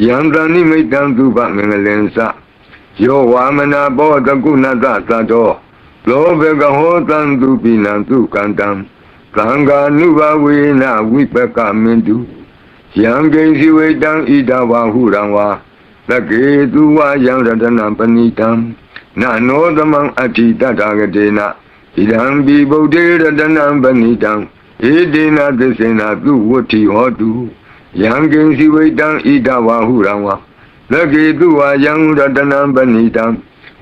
ယံသနိမိတံသုဘမင်္ဂလင်္စယောဝမနာဘောတကုဏတသတ္တော လောဘကဟောတံသူပိနံသူကန္တံသံဃာနုဘဝေနဝိပကမင်တုယံကိဉ္စီဝေတံဣဒဝါဟုရံဝါသကေသူဝယံရတနံပဏိတံနနောသမံအဋ္ဌိတတဂတေနဣဒံပိဗုဒ္ဓေရတနံပဏိတံဧတေနသစ္စေနသူဝတ္ထိဟောတုယံကိဉ္စီဝေတံဣဒဝါဟုရံဝါသကေသူဝယံရတနံပဏိတံ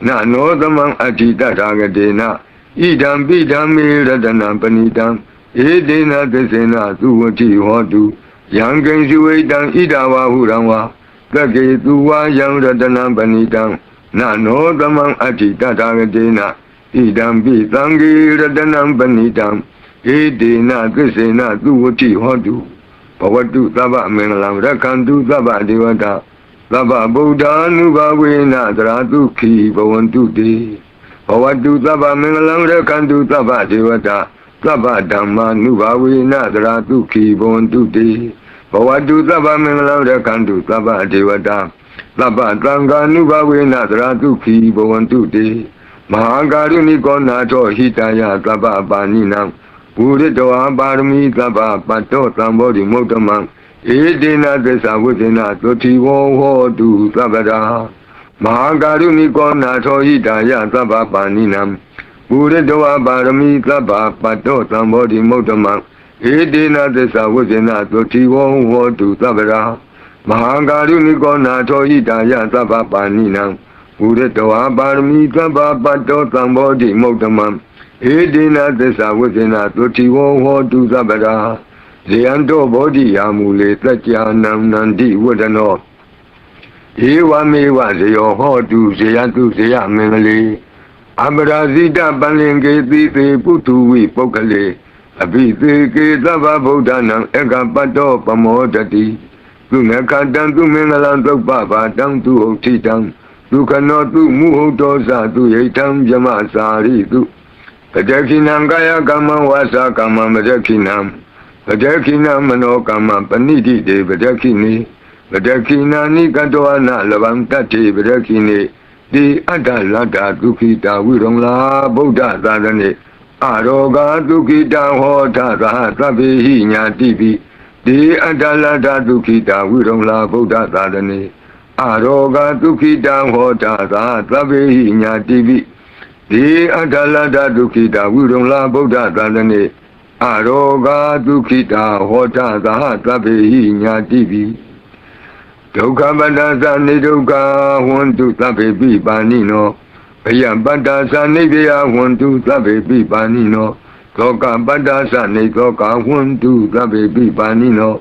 နနောသမံအဋ္ဌိတတဂတေနဣဒံပိဓမ္မေရတနံပဏိတံဧတေနသစ္စေနသူဝတ္ထိဟောတုယံကိဉ္စီဝေတံဣဒဝါဟုရံဝါသကေသူဝယံရတနံပဏိတံနနောသမံအဋ္ဌိတတဂတေနဣဒံပိသံဃေရတနံပဏိတံဧတေနသစ္စေနသူဝတ္ထိဟောတုဘဝတုသဗ္ဗမင်္ဂလံရက္ခန္တုသဗ္ဗဒေဝတာသဗ္ဗဗုဒ္ဓ ानु ဘဝေနသရတုခိဘဝန္တုတေဘဝတုသဗ္ဗမင်္ဂလံရက္ခန္တုသဗ္ဗဒေဝတာသဗ္ဗဓမ္မာ ानु ဘဝေနသရတုခိဘဝန္တုတေဘဝတုသဗ္ဗမင်္ဂလံရက္ခန္တုသဗ္ဗဒေဝတာသဗ္ဗသံဃာ ानु ဘဝေနသရတုခိဘဝန္တုတေမဟာကာရုဏိကောနာထောဟိတယသဗ္ဗပါဏိနံပုရိတောပါရမီသဗ္ဗပတ္တောသံဘောဓိမုဒ္ဓမံဧတေနသစ္စာဝိသေနသုတိဝောဟောတုသဗ္ဗရာမဟာကာရုဏိကောနာထောဟိတယသဗ္ဗပါဏိနံပုရိတောပါရမီသဗ္ဗပတ္တောသံဘောဓိမုဒ္ဓမံဧတေနသစ္စာဝိသေနသုတိဝောဟောတုသဗ္ဗရာမဟာကာရုဏိကောနာထောဟိတယသဗ္ဗပါဏိနံပုရိတောပါရမီသဗ္ဗပတ္တောသံဘောဓိမုဒ္ဓမံဧတေနသစ္စာဝိသေနသုတိဝောဟောတုသဗ္ဗရာဇေယံတောဘောဓိယာမူလေသัจ जा နံနန္တိဝဒနောဧဝမေဝဇယောဟောတုဇေယတုဇေယမင်္ဂလေအပရာဇိတပလင်ကေတိသေပုထုဝိပုဂ္ဂလေအဘိသေကေသဗ္ဗဗုဒ္ဓနာဧကပတ္တောပမောတတိသူနခတံသူမင်္ဂလံသုပ္ပဘာတံသူဥဋ္ဌိတံဒုက္ခနောသူမုဟုတ်တောသသူယိတံယမစာရိတုပတခိနံကာယကမ္မဝါစာကမ္မမတခိနံပတခိနမနောကမ္မပဏိတိတေပတခိနိပတခိနာနိကတောအနလဗံတတ္တိပတခိနိတိအတ္တလတ္တဒုက္ခိတာဝိရုံလာဗုဒ္ဓသာသနေအရောဂဒုက္ခိတဟောထသဟသဗ္ဗေဟိညာတိပိတိအတ္တလတ္တဒုက္ခိတာဝိရုံလာဗုဒ္ဓသာသနေအရောဂဒုက္ခိတဟောထသဟသဗ္ဗေဟိညာတိပိတိအတ္တလတ္တဒုက္ခိတာဝိရုံလာဗုဒ္ဓသာသနေအရောဂဒုက္ခိတာဟောတသဟသဗ္ဗေဟိညာတိပိဒုက္ခပတ္တသနိဒုက္ခဝန္တုသဗ္ဗေပိပါဏိနောဘယပတ္တသနိဗ္ဗယဝန္တုသဗ္ဗေပိပါဏိနောသောကပတ္တသနိသောကဝန္တုသဗ္ဗေပိပါဏိနော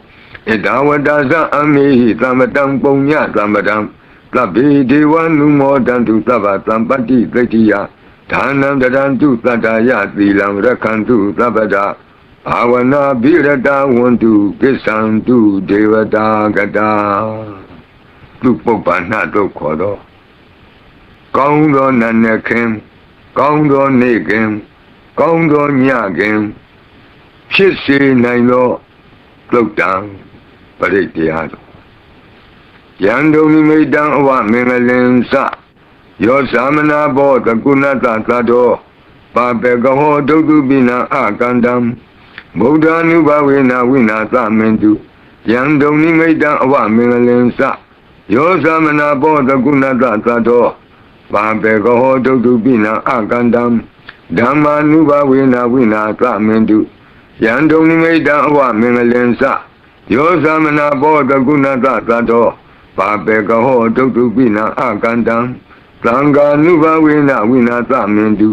ဣဒဝတ္တသအမေဟိသမတံပုံညသမတံသဗ္ဗေဒေဝနုမောတံတုသဗ္ဗသံပတ္တိသတ္တိယဒါနံတရံတုသတ္တယသီလံရက္ခန္တုသဗ္ဗတာဘာဝနာဘိရတဝန္တုကိစ္ဆံတုဒေဝတာကတာသူပုပ္ပန္နတို့ခေါ်တော့ကောင်းသောနတ်နဲ့ခင်ကောင်းသောနေ့ခင်ကောင်းသောညခင်ဖြစ်စေနိုင်သောသုတ်တံပရိတရားတော်ယံဒုံနိမိတံအဝမင်္ဂလင်္စယောသမနာဘောတကုဏတသတ္တောပါပေကဟောဒုက္ခပိနံအကန္တံဗုဒ္ဓ ानु ဘဝေနဝိနာသမင်တုယံဒုံနိမိတံအဝမင်္ဂလင်္စယောသမနာဘောတကုဏတသတ္တောပါပေကဟောဒုက္ခပိနံအကန္တံဓမ္မာနုဘဝေနဝိနာသမင်တုယံဒုံနိမိတံအဝမင်္ဂလင်္စယောသမနာဘောတကုဏတသတ္တောပါပေကဟောဒုက္ခပိနံအကန္တံသံဃာနုဘဝေနဝိနာသမင်တု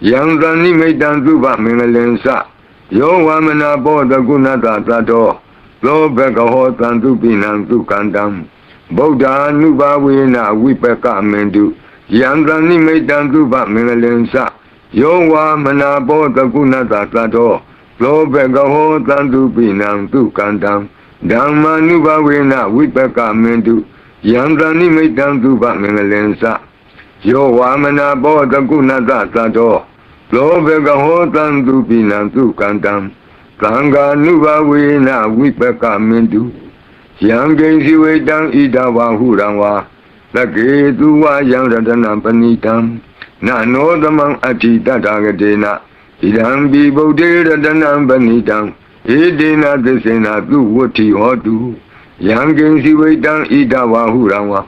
ယံသနိမိတံသုဘမင်္ဂလင်္စယောဝမနာဘောတကုဏတသတ္တောသောဘကဟောသံသူပိနံသုကန္တံဗုဒ္ဓ ानु ဘဝေနဝိပကမင်တုယံသနိမိတံသုဘမင်္ဂလင်္စယောဝမနာဘောတကုဏတသတ္တောသောဘကဟောသံသူပိနံသုကန္တံဓမ္မာနုဘဝေနဝိပကမင်တုယံသနိမိတံသုဘမင်္ဂလင်္စယောဝမနာဘောတကုဏတသတ္တောလောဘကဟောတံသူပိနံသုကန္တံသံဃာနုဘဝေနဝိပကမင်တုယံကိဉ္စီဝေတံဣဒဝါဟုရံဝါသကေသူဝယံရတနံပဏိတံ na no damang ati tatagatena idam bi buddhe ratanam panitam edena desena tu wuti hotu yangin siwaitam itawa hurawa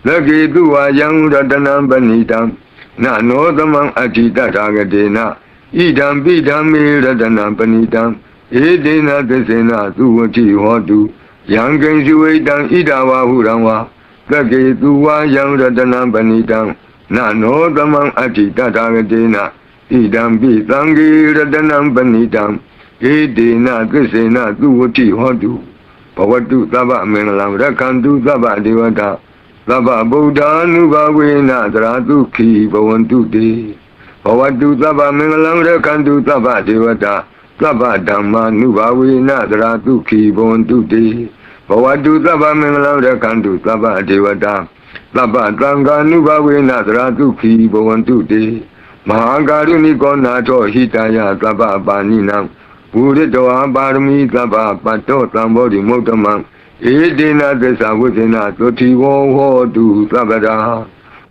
lagi tuwa yang ratanam panitam na no damang ati tatagatena idam bidam ratanam panitam edena desena tu wuti hotu yangin siwaitam itawa hurawa lagi tuwa yang ratanam panitam na no damang ati tatagatena idam bi tangi ratanam panitam edena desena tu wuti hotu bhavatu taba mengalam rakhantu taba devata taba buddha nubhavena dharatu ki bhavantu te bhavatu taba mengalam rakhantu taba devata taba dhamma nubhavena dharatu ki bhavantu te bhavatu taba mengalam rakhantu taba devata taba tanga nubhavena dharatu ki bhavantu te Mahakaruniko nato hitaya taba paninam Puritoha parami taba pato tambodi muktamam Edena desa vutena totivo hotu tabada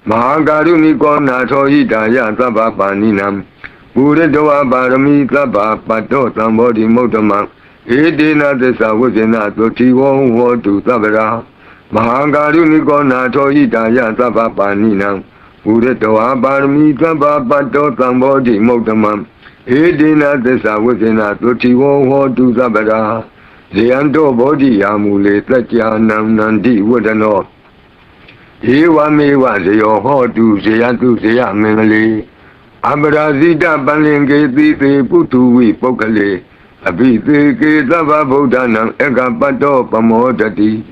Mahakaruniko nato hitaya taba paninam Puritoha parami taba pato tambodi muktamam Edena desa vutena totivo hotu tabada Mahakaruniko nato hitaya taba paninam Puritoha parami taba pato tambodi muktamam Edena desa vutena totivo hotu tabada Zeyanto bodhi yamule tatyanam nandi wadano Ewa mewa zeyo hotu zeyantu zeyamengale Abrazita palinge tite putuvi pokale Abhite ke taba bodhanam eka pato pamodati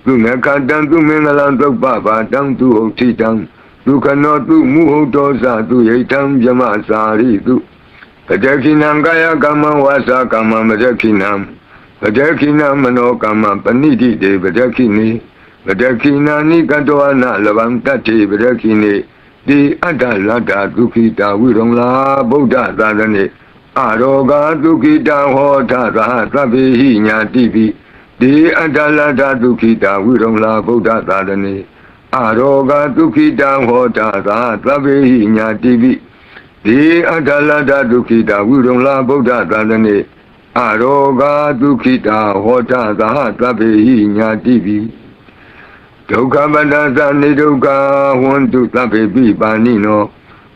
Tunakatan tu mengalam tu papatam tu hotitam Tu kano tu muhotosa tu yetam jamasari tu Pajakinam kaya kama wasa kama majakinam Pajakinam mano kama paniti de pajakini Pajakina ni katoana labam tati pajakini Di adalata tukita wirongla Buddha tadane Aroga tukita hota tabihi nyatibi Di adalata tukita wirongla Buddha tadane Aroga tukita hota tabihi nyatibi Di adalata tukita wirongla Buddha tadane Aroga tukita hota tabihi nyatibi Dukkha badasa nidukha hontu tabe pipanino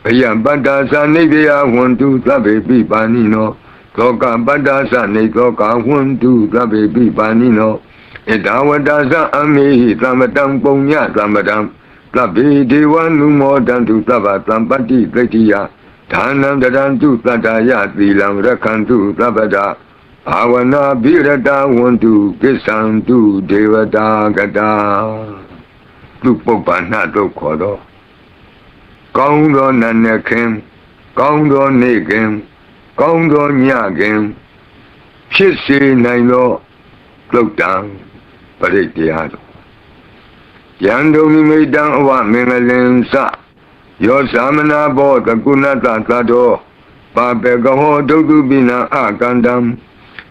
Paya badasa nidya hontu tabe pipanino Toka badasa nidukha hontu tabe pipanino Idawatasa amihi samatam punya samatam Tabe dewa numodantu taba sampati pretiya Dhanam dadantu tataya tilam rakhantu tabada Avana birata hontu kisantu devata gata Tu popana tu kodo Kaung do nanakim Kaung do nekim Kaung do nyakim Shisi naino Klokdang Paritiyado Yando mimidang awa mengalim sa Yo samana bo takunata tato Papekaho tutu bina akandam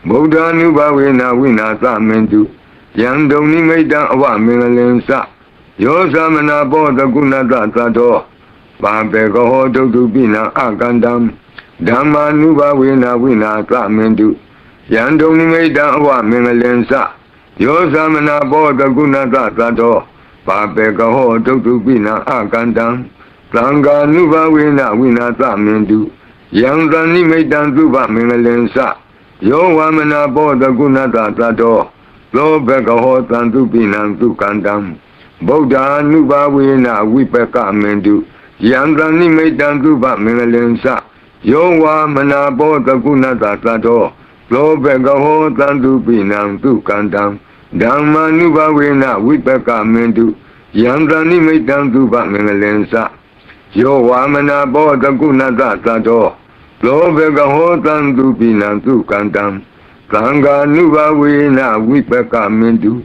Buddha nubhavena vinasa mentu Yando nimidang awa mengalim sa Yo samana bodha gunata tato Papekaho tutu bina akandam Dhamma nubhavena vinasa mentu Yando nimidang awa mengalim sa Yo samana bodha gunata tato Papekaho tutu bina akandam Sangha nubhavena vinasa mentu Yando nimidang tuba mengalim sa Yo vamana bodha gunata tato Lobekaho tantu binam tu kandam Buddha nubhavena vipaka mentu Yanda nimidam tuba mengalensa Yo vamana bodha gunata tato Lobekaho tantu binam tu kandam Dhamma nubhavena vipaka mentu Yanda nimidam tuba mengalensa Yo vamana bodha gunata tato Lobekaho tantu binam tu kandam Sangha nubhavena vipaka mentu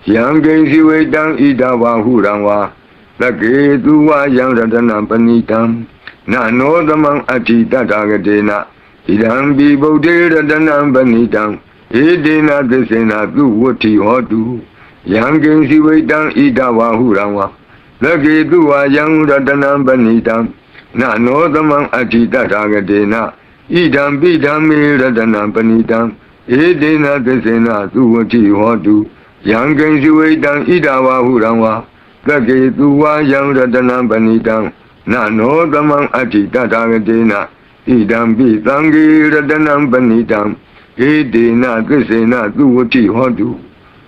Yangin siwaitam idawa hurawa Lake tuwa yang ratanam panitam Na no damang ati tatagatena Idam bi buddhe ratanam panitam Edena desena tu wuti hotu Yangin siwaitam idawa hurawa Lake tuwa yang ratanam panitam na no tamang atita tagatena idam bidam radana panitam edena desena tuwati hotu yangan suwaitam idawa huranwa kake tuwa yang radana panitam na no tamang atita tagatena idam bidam radana panitam edena desena tuwati hotu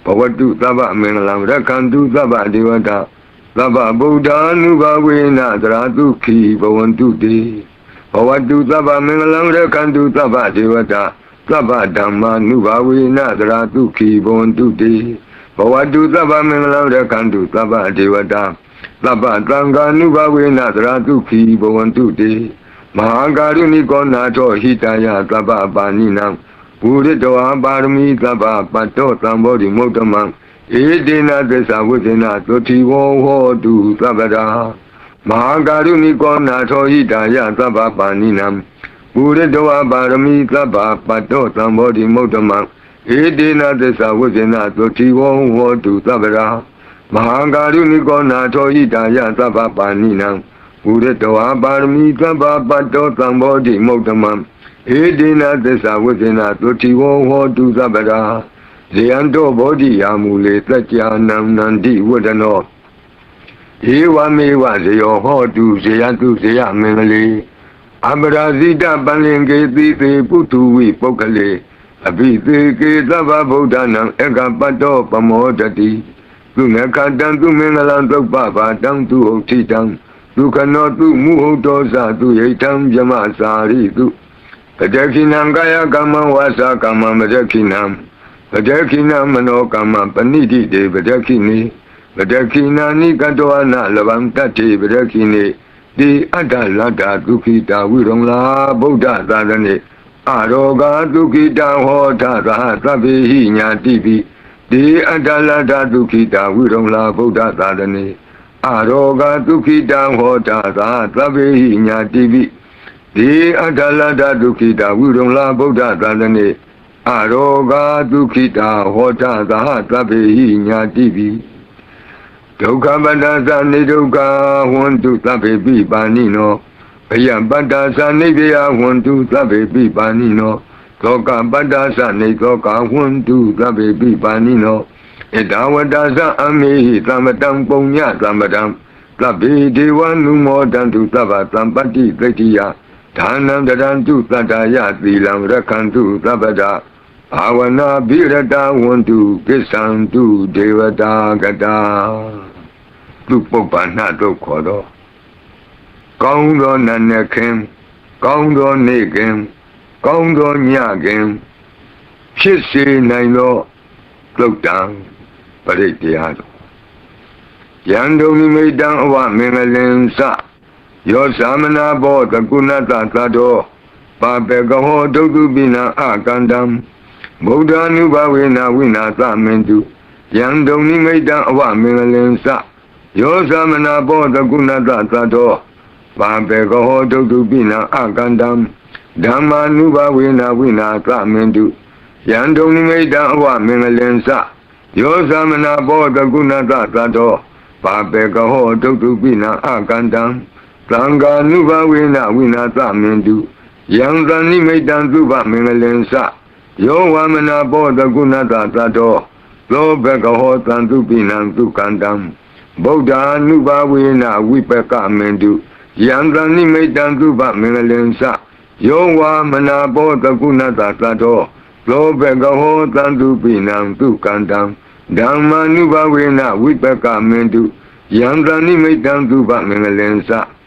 Pawatu taba mengalam rakantu taba dewata taba buddha nubawena dratu ki bawantu de Pawatu taba mengalam rakantu taba dewata taba dhamma nubawena dratu ki bawantu de Pawatu taba mengalam rakantu taba dewata taba tanga nubawena dratu ki bawantu de Mahakaruni kona to hitaya taba paninam Puritoa parami taba pato tambodi motamang edena desa wudena totiwo hotu tabada Mahakaruni kona to hitaya taba paninam Puritoa parami taba pato tambodi motamang edena desa wudena totiwo hotu tabada Mahakaruni kona to hitaya taba paninam Puritoa parami taba pato tambodi motamang Edena desa within Totiwo hotu zabada Zianto body amule Tatyanam Nandi Wudano Ewa me was your hotu Ziantu Ziamele Abrazita Balenge Tite Putu we Pokale Abite Zava Bodanam Egapato Pamodati Tunakadan to Mengalan to Baba down to Otitan Tu cannot do Muhotosa to Yetam Jamasari to Pajakinam Gaya Kama Wasa Kama Pajakinam Pajakinam Mano Kama Paniti de Pajakini Pajakina Nikatoana Lavam Tati Pajakini Di Adalata Dukita Wirongla Buddha Sadane Aroga Dukita Hota Tabi Nyatibi Di Adalata Dukita Wirongla Buddha Sadane Aroga Dukita Hota Tabi Nyatibi Di adalada dukita wirongla buddha tadane aroga dukita hota daha tabehi nyatibi Dukha badasa nidukha huntu tabebi panino Paya badasa nidya huntu tabebi panino Toka badasa nidukha huntu tabebi panino Idawadasa amihi tamadam punya tamadam Tabi dewa numodantu tabatam tetiya Dhanam dadantu tadaya tilam rakantu tabada Awana birata wantu kisantu devata gata Tu popana to kodo Kaung do nanakim Kaung do nekim Kaung do nyakim Shisi naino Klokdang Paritiyado Yando mimidang awa mengalin sa Yo samana bo takunata tato Papegaho dogubina akandam Buddha nubawena winata mentu Yando mimidang awa mengalin sa Yo samana bo takunata tato Papegaho dogubina akandam Dhamma nubawena winata mentu Yando mimidang awa mengalin sa Yo samana bo takunata tato Papegaho dogubina akandam Tanga nuba wina winata mendu Yang tani maitan tuba mengalensa Yo wamana boda gunata tato Lo bekaho tantu pinang tu kandam Buddha nuba wina wipeka mendu Yang tani maitan tuba mengalensa Yo wamana boda gunata tato Lo bekaho tantu pinang tu kandam Dhamma nuba wina wipeka mendu Yang tani maitan tuba mengalensa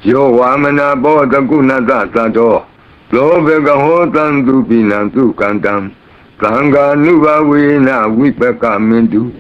Yo wamana boda gunata tato Lo bekaho tantu pinantu kantam Tanga nuba wina wipeka mendu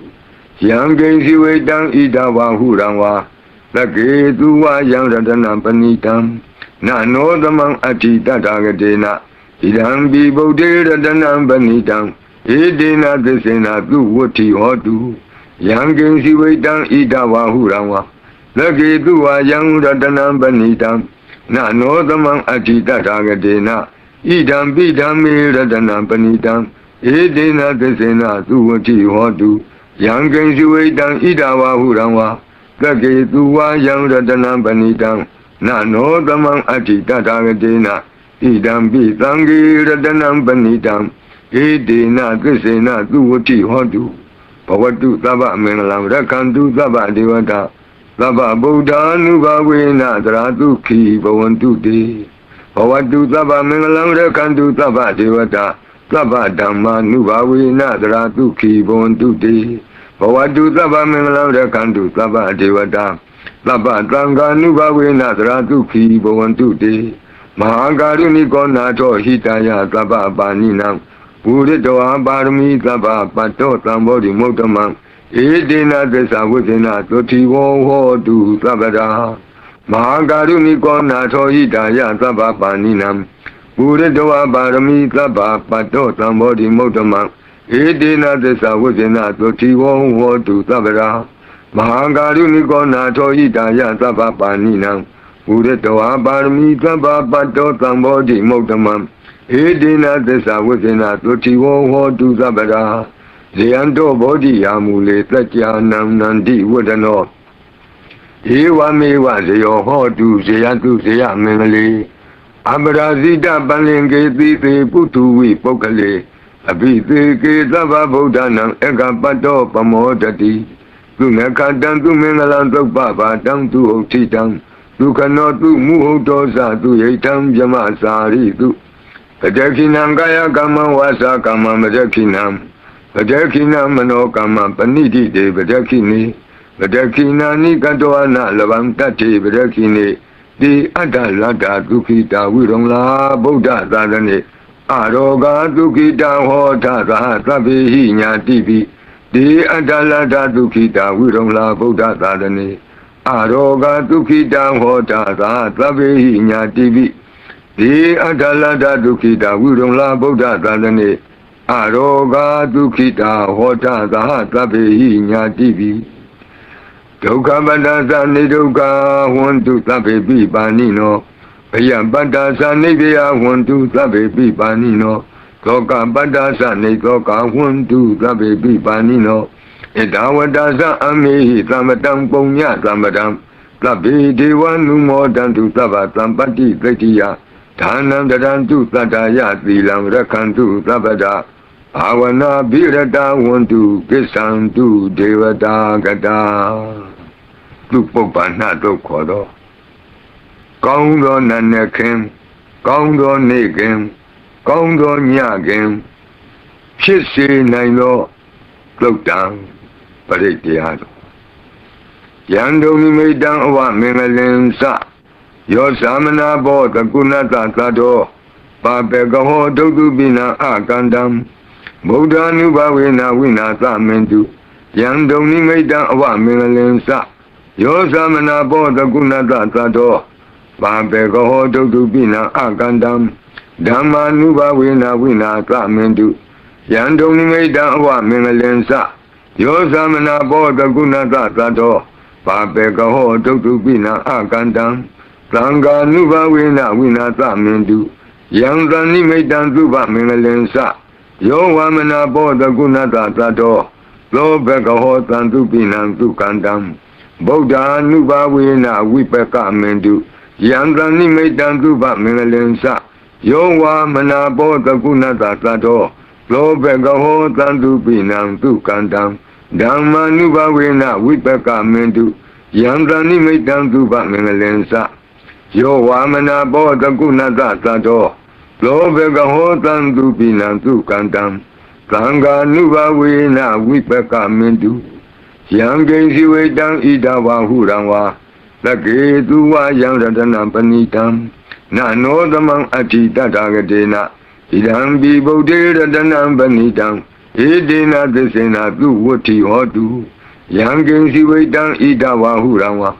Yang gensi wedang idawa hurangwa Lake tuwa yang radana panitam Nano damang ati tatagatena Idam bi bodhe radana panitam Edena desena tu wati hotu Yang gensi wedang idawa hurangwa Lagi tuwa yang radana panitam Nano tamang atita tagatena Idam bidam radana panitam Edena desena tuwati hotu Yang gensi wedang idawa hurangwa Lagi tuwa yang radana panitam na no tamang ati tatagatina idam pi tangi ratanam panitam edina krisena tuwati hotu pavatu taba mengalam rakantu taba devata taba buddha nubhavena taratu ki bhavantu te pavatu taba mengalam rakantu taba devata taba dhamma nubhavena taratu ki bhavantu te pavatu taba mengalam rakantu taba devata taba tanga nubhavena taratu ki bhavantu te Mahakaruni konato hitaya taba paninam Purito aparami taba pato tambori motamam Edina desa vusena totivo hotu tabada Mahakaruni konato hitaya taba paninam Purito aparami taba pato tambori motamam Edina desa vusena totivo hotu tabada Mahakaruni konato hitaya taba paninam Purito aparami taba pato tambori motamam Edina desa vusena totivo hotu tabada Zeyanto bodhi yamule tatyanam nandi wadano Ewa mewa zeyo hotu zeyantu zeyamengale Abrazita palinge tite putuwi pokale Abite ke taba bodhanam eka pato pamodati Tunakatan tu mengalan tukpapa tang tu hoktitang Tukano tu muhotosa tu yaitam jamasari tu Pajakinam kaya kama wasa kama majakinam Pajakina mano kama paniti de pajakini Pajakina ni katoana labang tati pajakini Di adalata tukita wirongla Buddha sadane Aroga tukita hota sahasabihi nyatipi Di adalata tukita wirongla Buddha sadane Aroga tukita hota sahasabihi nyatipi Di adalata tukita wirongla Buddha sadane Aroga dukita hota saha tabehi nyatibi Dukha badasa nidukha huntu tabebi panino Paya badasa nidya huntu tabebi panino Toka badasa nidukha huntu tabebi panino Idawatasa amihi samadam punya samadam Tabi dewa numodantu sabatam pati tetiya Dhanam dadantu sadaya tilam rakantu sabada Avana birata wantu kisantu devata gata Tu popana to kodo Kaung do nanakim Kaung do nekim Kaung do nyakim Shisi naino Lukdang Parityado Yando mimidang awa mengalim sa Yo samana bo takunata tato Papekaho dogubina akandam Buddha nubhavena vinasa mentu Yando nimidang awa mengalim sa Yo samana bo takunata tato Papekaho dogubina akandam Dhamma nubhavena vinasa mentu Yando nimidang awa mengalim sa Yo samana bo takunata tato Papekaho dogubina akandam Tanga nubhavena vinasa mentu Yanda nimidang tuba mengalensa Yo wamana bodha gunata tato Lo bekaho tantu pinang tu kandam Buddha nubhavena vipeka mentu Yanda nimidang tuba mengalensa Yo wamana bodha gunata tato Lo bekaho tantu pinang tu kandam Dhamma nubhavena vipeka mentu Yanda nimidang tuba mengalensa Yo wamana bodha gunata tato Lo bekaho tantu pinantu kantam Tanga nubhavena vipeka mentu Yang siwetang idawa hurangwa Lake tuwa yang ratanam panitam Nano tamang ati tatagatena Idam bi bodhe ratanam panitam Edena desena tuwati hotu Yang siwetang idawa hurangwa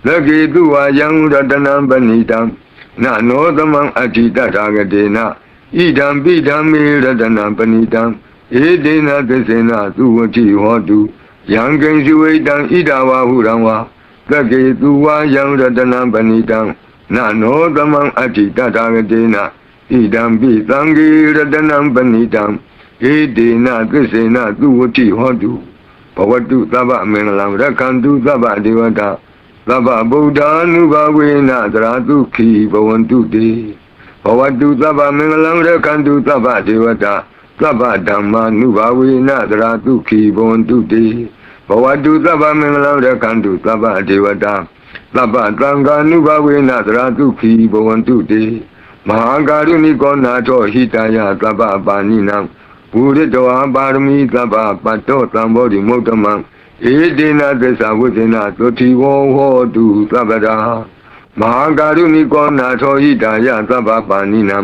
Lake tuwa yang ratanam panitam Nano tamang ati tatagatena Idam bidam ratanam panitam Edena desena tuwati hotu Yang siwetang idawa hurangwa Lake tuwa yang ratanam panitam Nano tamang ati tatagatena Idam bidam ratanam panitam Edena desena tuwati hotu Pavatu taba mengalam rakantu taba devata သဗ္ဗဗုဒ္ဓ ानु ဘဝေနသရတုခိဘဝန္တုတေဘဝတုသဗ္ဗမင်္ဂလံရခန္တုသဗ္ဗဒေဝတာသဗ္ဗဓမ္မာနုဘဝေနသရတုခိဘဝန္တုတေဘဝတုသဗ္ဗမင်္ဂလံရခန္တုသဗ္ဗဒေဝတာသဗ္ဗသံဃာနုဘဝေနသရတုခိဘဝန္တုတေမဟာကာရုဏိကောနာထောဟိတယသဗ္ဗပါဏိနံဘူရိတောပါရမီသဗ္ဗပတ္တောသံဘောဓိမုဒ္ဓမံဧတေနသစ္စာဝိသေနသုတိဝောဟောတုသဗ္ဗရာမဟာကာရုဏိကောနာထောဟိတယသဗ္ဗပါဏိနံ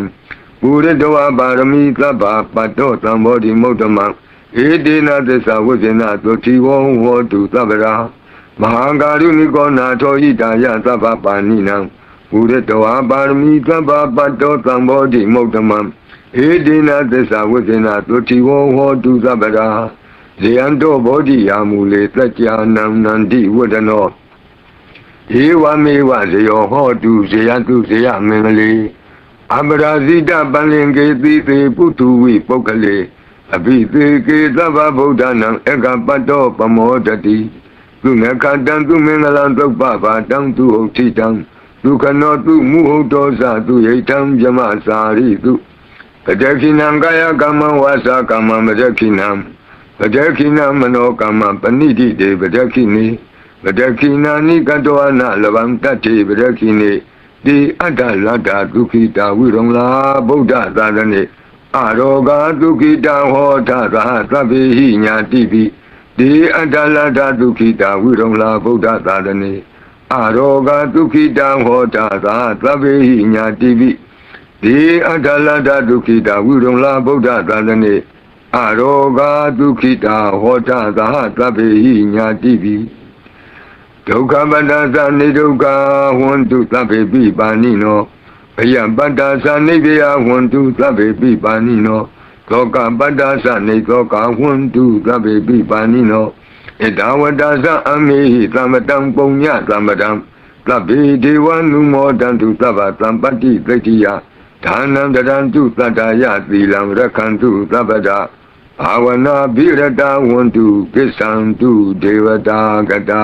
ဘူရိတောပါရမီသဗ္ဗပတ္တောသံဘောဓိမုဒ္ဓမံဧတေနသစ္စာဝိသေနသုတိဝောဟောတုသဗ္ဗရာမဟာကာရုဏိကောနာထောဟိတယသဗ္ဗပါဏိနံဘူရိတောပါရမီသဗ္ဗပတ္တောသံဘောဓိမုဒ္ဓမံဧတေနသစ္စာဝိသေနသုတိဝောဟောတုသဗ္ဗရာဇေယံတောဘောဓိယာမူလေသัจ जा နံနန္တိဝဒနောဧဝမေဝဇယောဟောတုဇေယတုဇေယမင်္ဂလေအပရာဇိတပလင်ကေတိသေပုထုဝိပုဂ္ဂလေအဘိသေကေသဗ္ဗဗုဒ္ဓနာဧကပတ္တောပမောတတိသူနခတံသူမင်္ဂလံသုပ္ပဘာတံသူဟုတ်တိတံသူခနောသူမုဟုတ်တောဇသူယိတံဗြမစာရိတုပတခိနံကာယကမ္မဝါစာကမ္မပတခိနံပတခိနမနောကမ္မပဏိတိတေပတခိနိပတခိနာနိကတောအနလဗံတတ္တိပတခိနိတိအတ္တလတ္တဒုခိတာဝိရုံလာဗုဒ္ဓသာသနေအရောဂဒုခိတာဟောထသာသဗ္ဗေဟိညာတိပိတိအတ္တလတ္တဒုခိတာဝိရုံလာဗုဒ္ဓသာသနေအရောဂဒုခိတာဟောထသာသဗ္ဗေဟိညာတိပိတိအတ္တလတ္တဒုခိတာဝိရုံလာဗုဒ္ဓသာသနေအရောဂဒုခိတာဟောတသာသဗ္ဗေဟိညာတိပိဒုက္ခပတ္တသနိဒုက္ခဝန္တုသဗ္ဗေပိပါဏိနောဘယပတ္တသနိဗ္ဗယဝန္တုသဗ္ဗေပိပါဏိနောသောကပတ္တသနိသောကဝန္တုသဗ္ဗေပိပါဏိနောဣဒဝတ္တသအမေဟိသမ္ပတံပုံညသမ္ပတံသဗ္ဗေဒေဝနုမောတံတုသဗ္ဗသံပတ္တိသိတ္တိယဒါနံတရံတုသတ္တယသီလံရခန္တုသဗ္ဗတာဘာဝနာဘိရတဝန္တုကိစ္ဆံတုဒေဝတာကတာ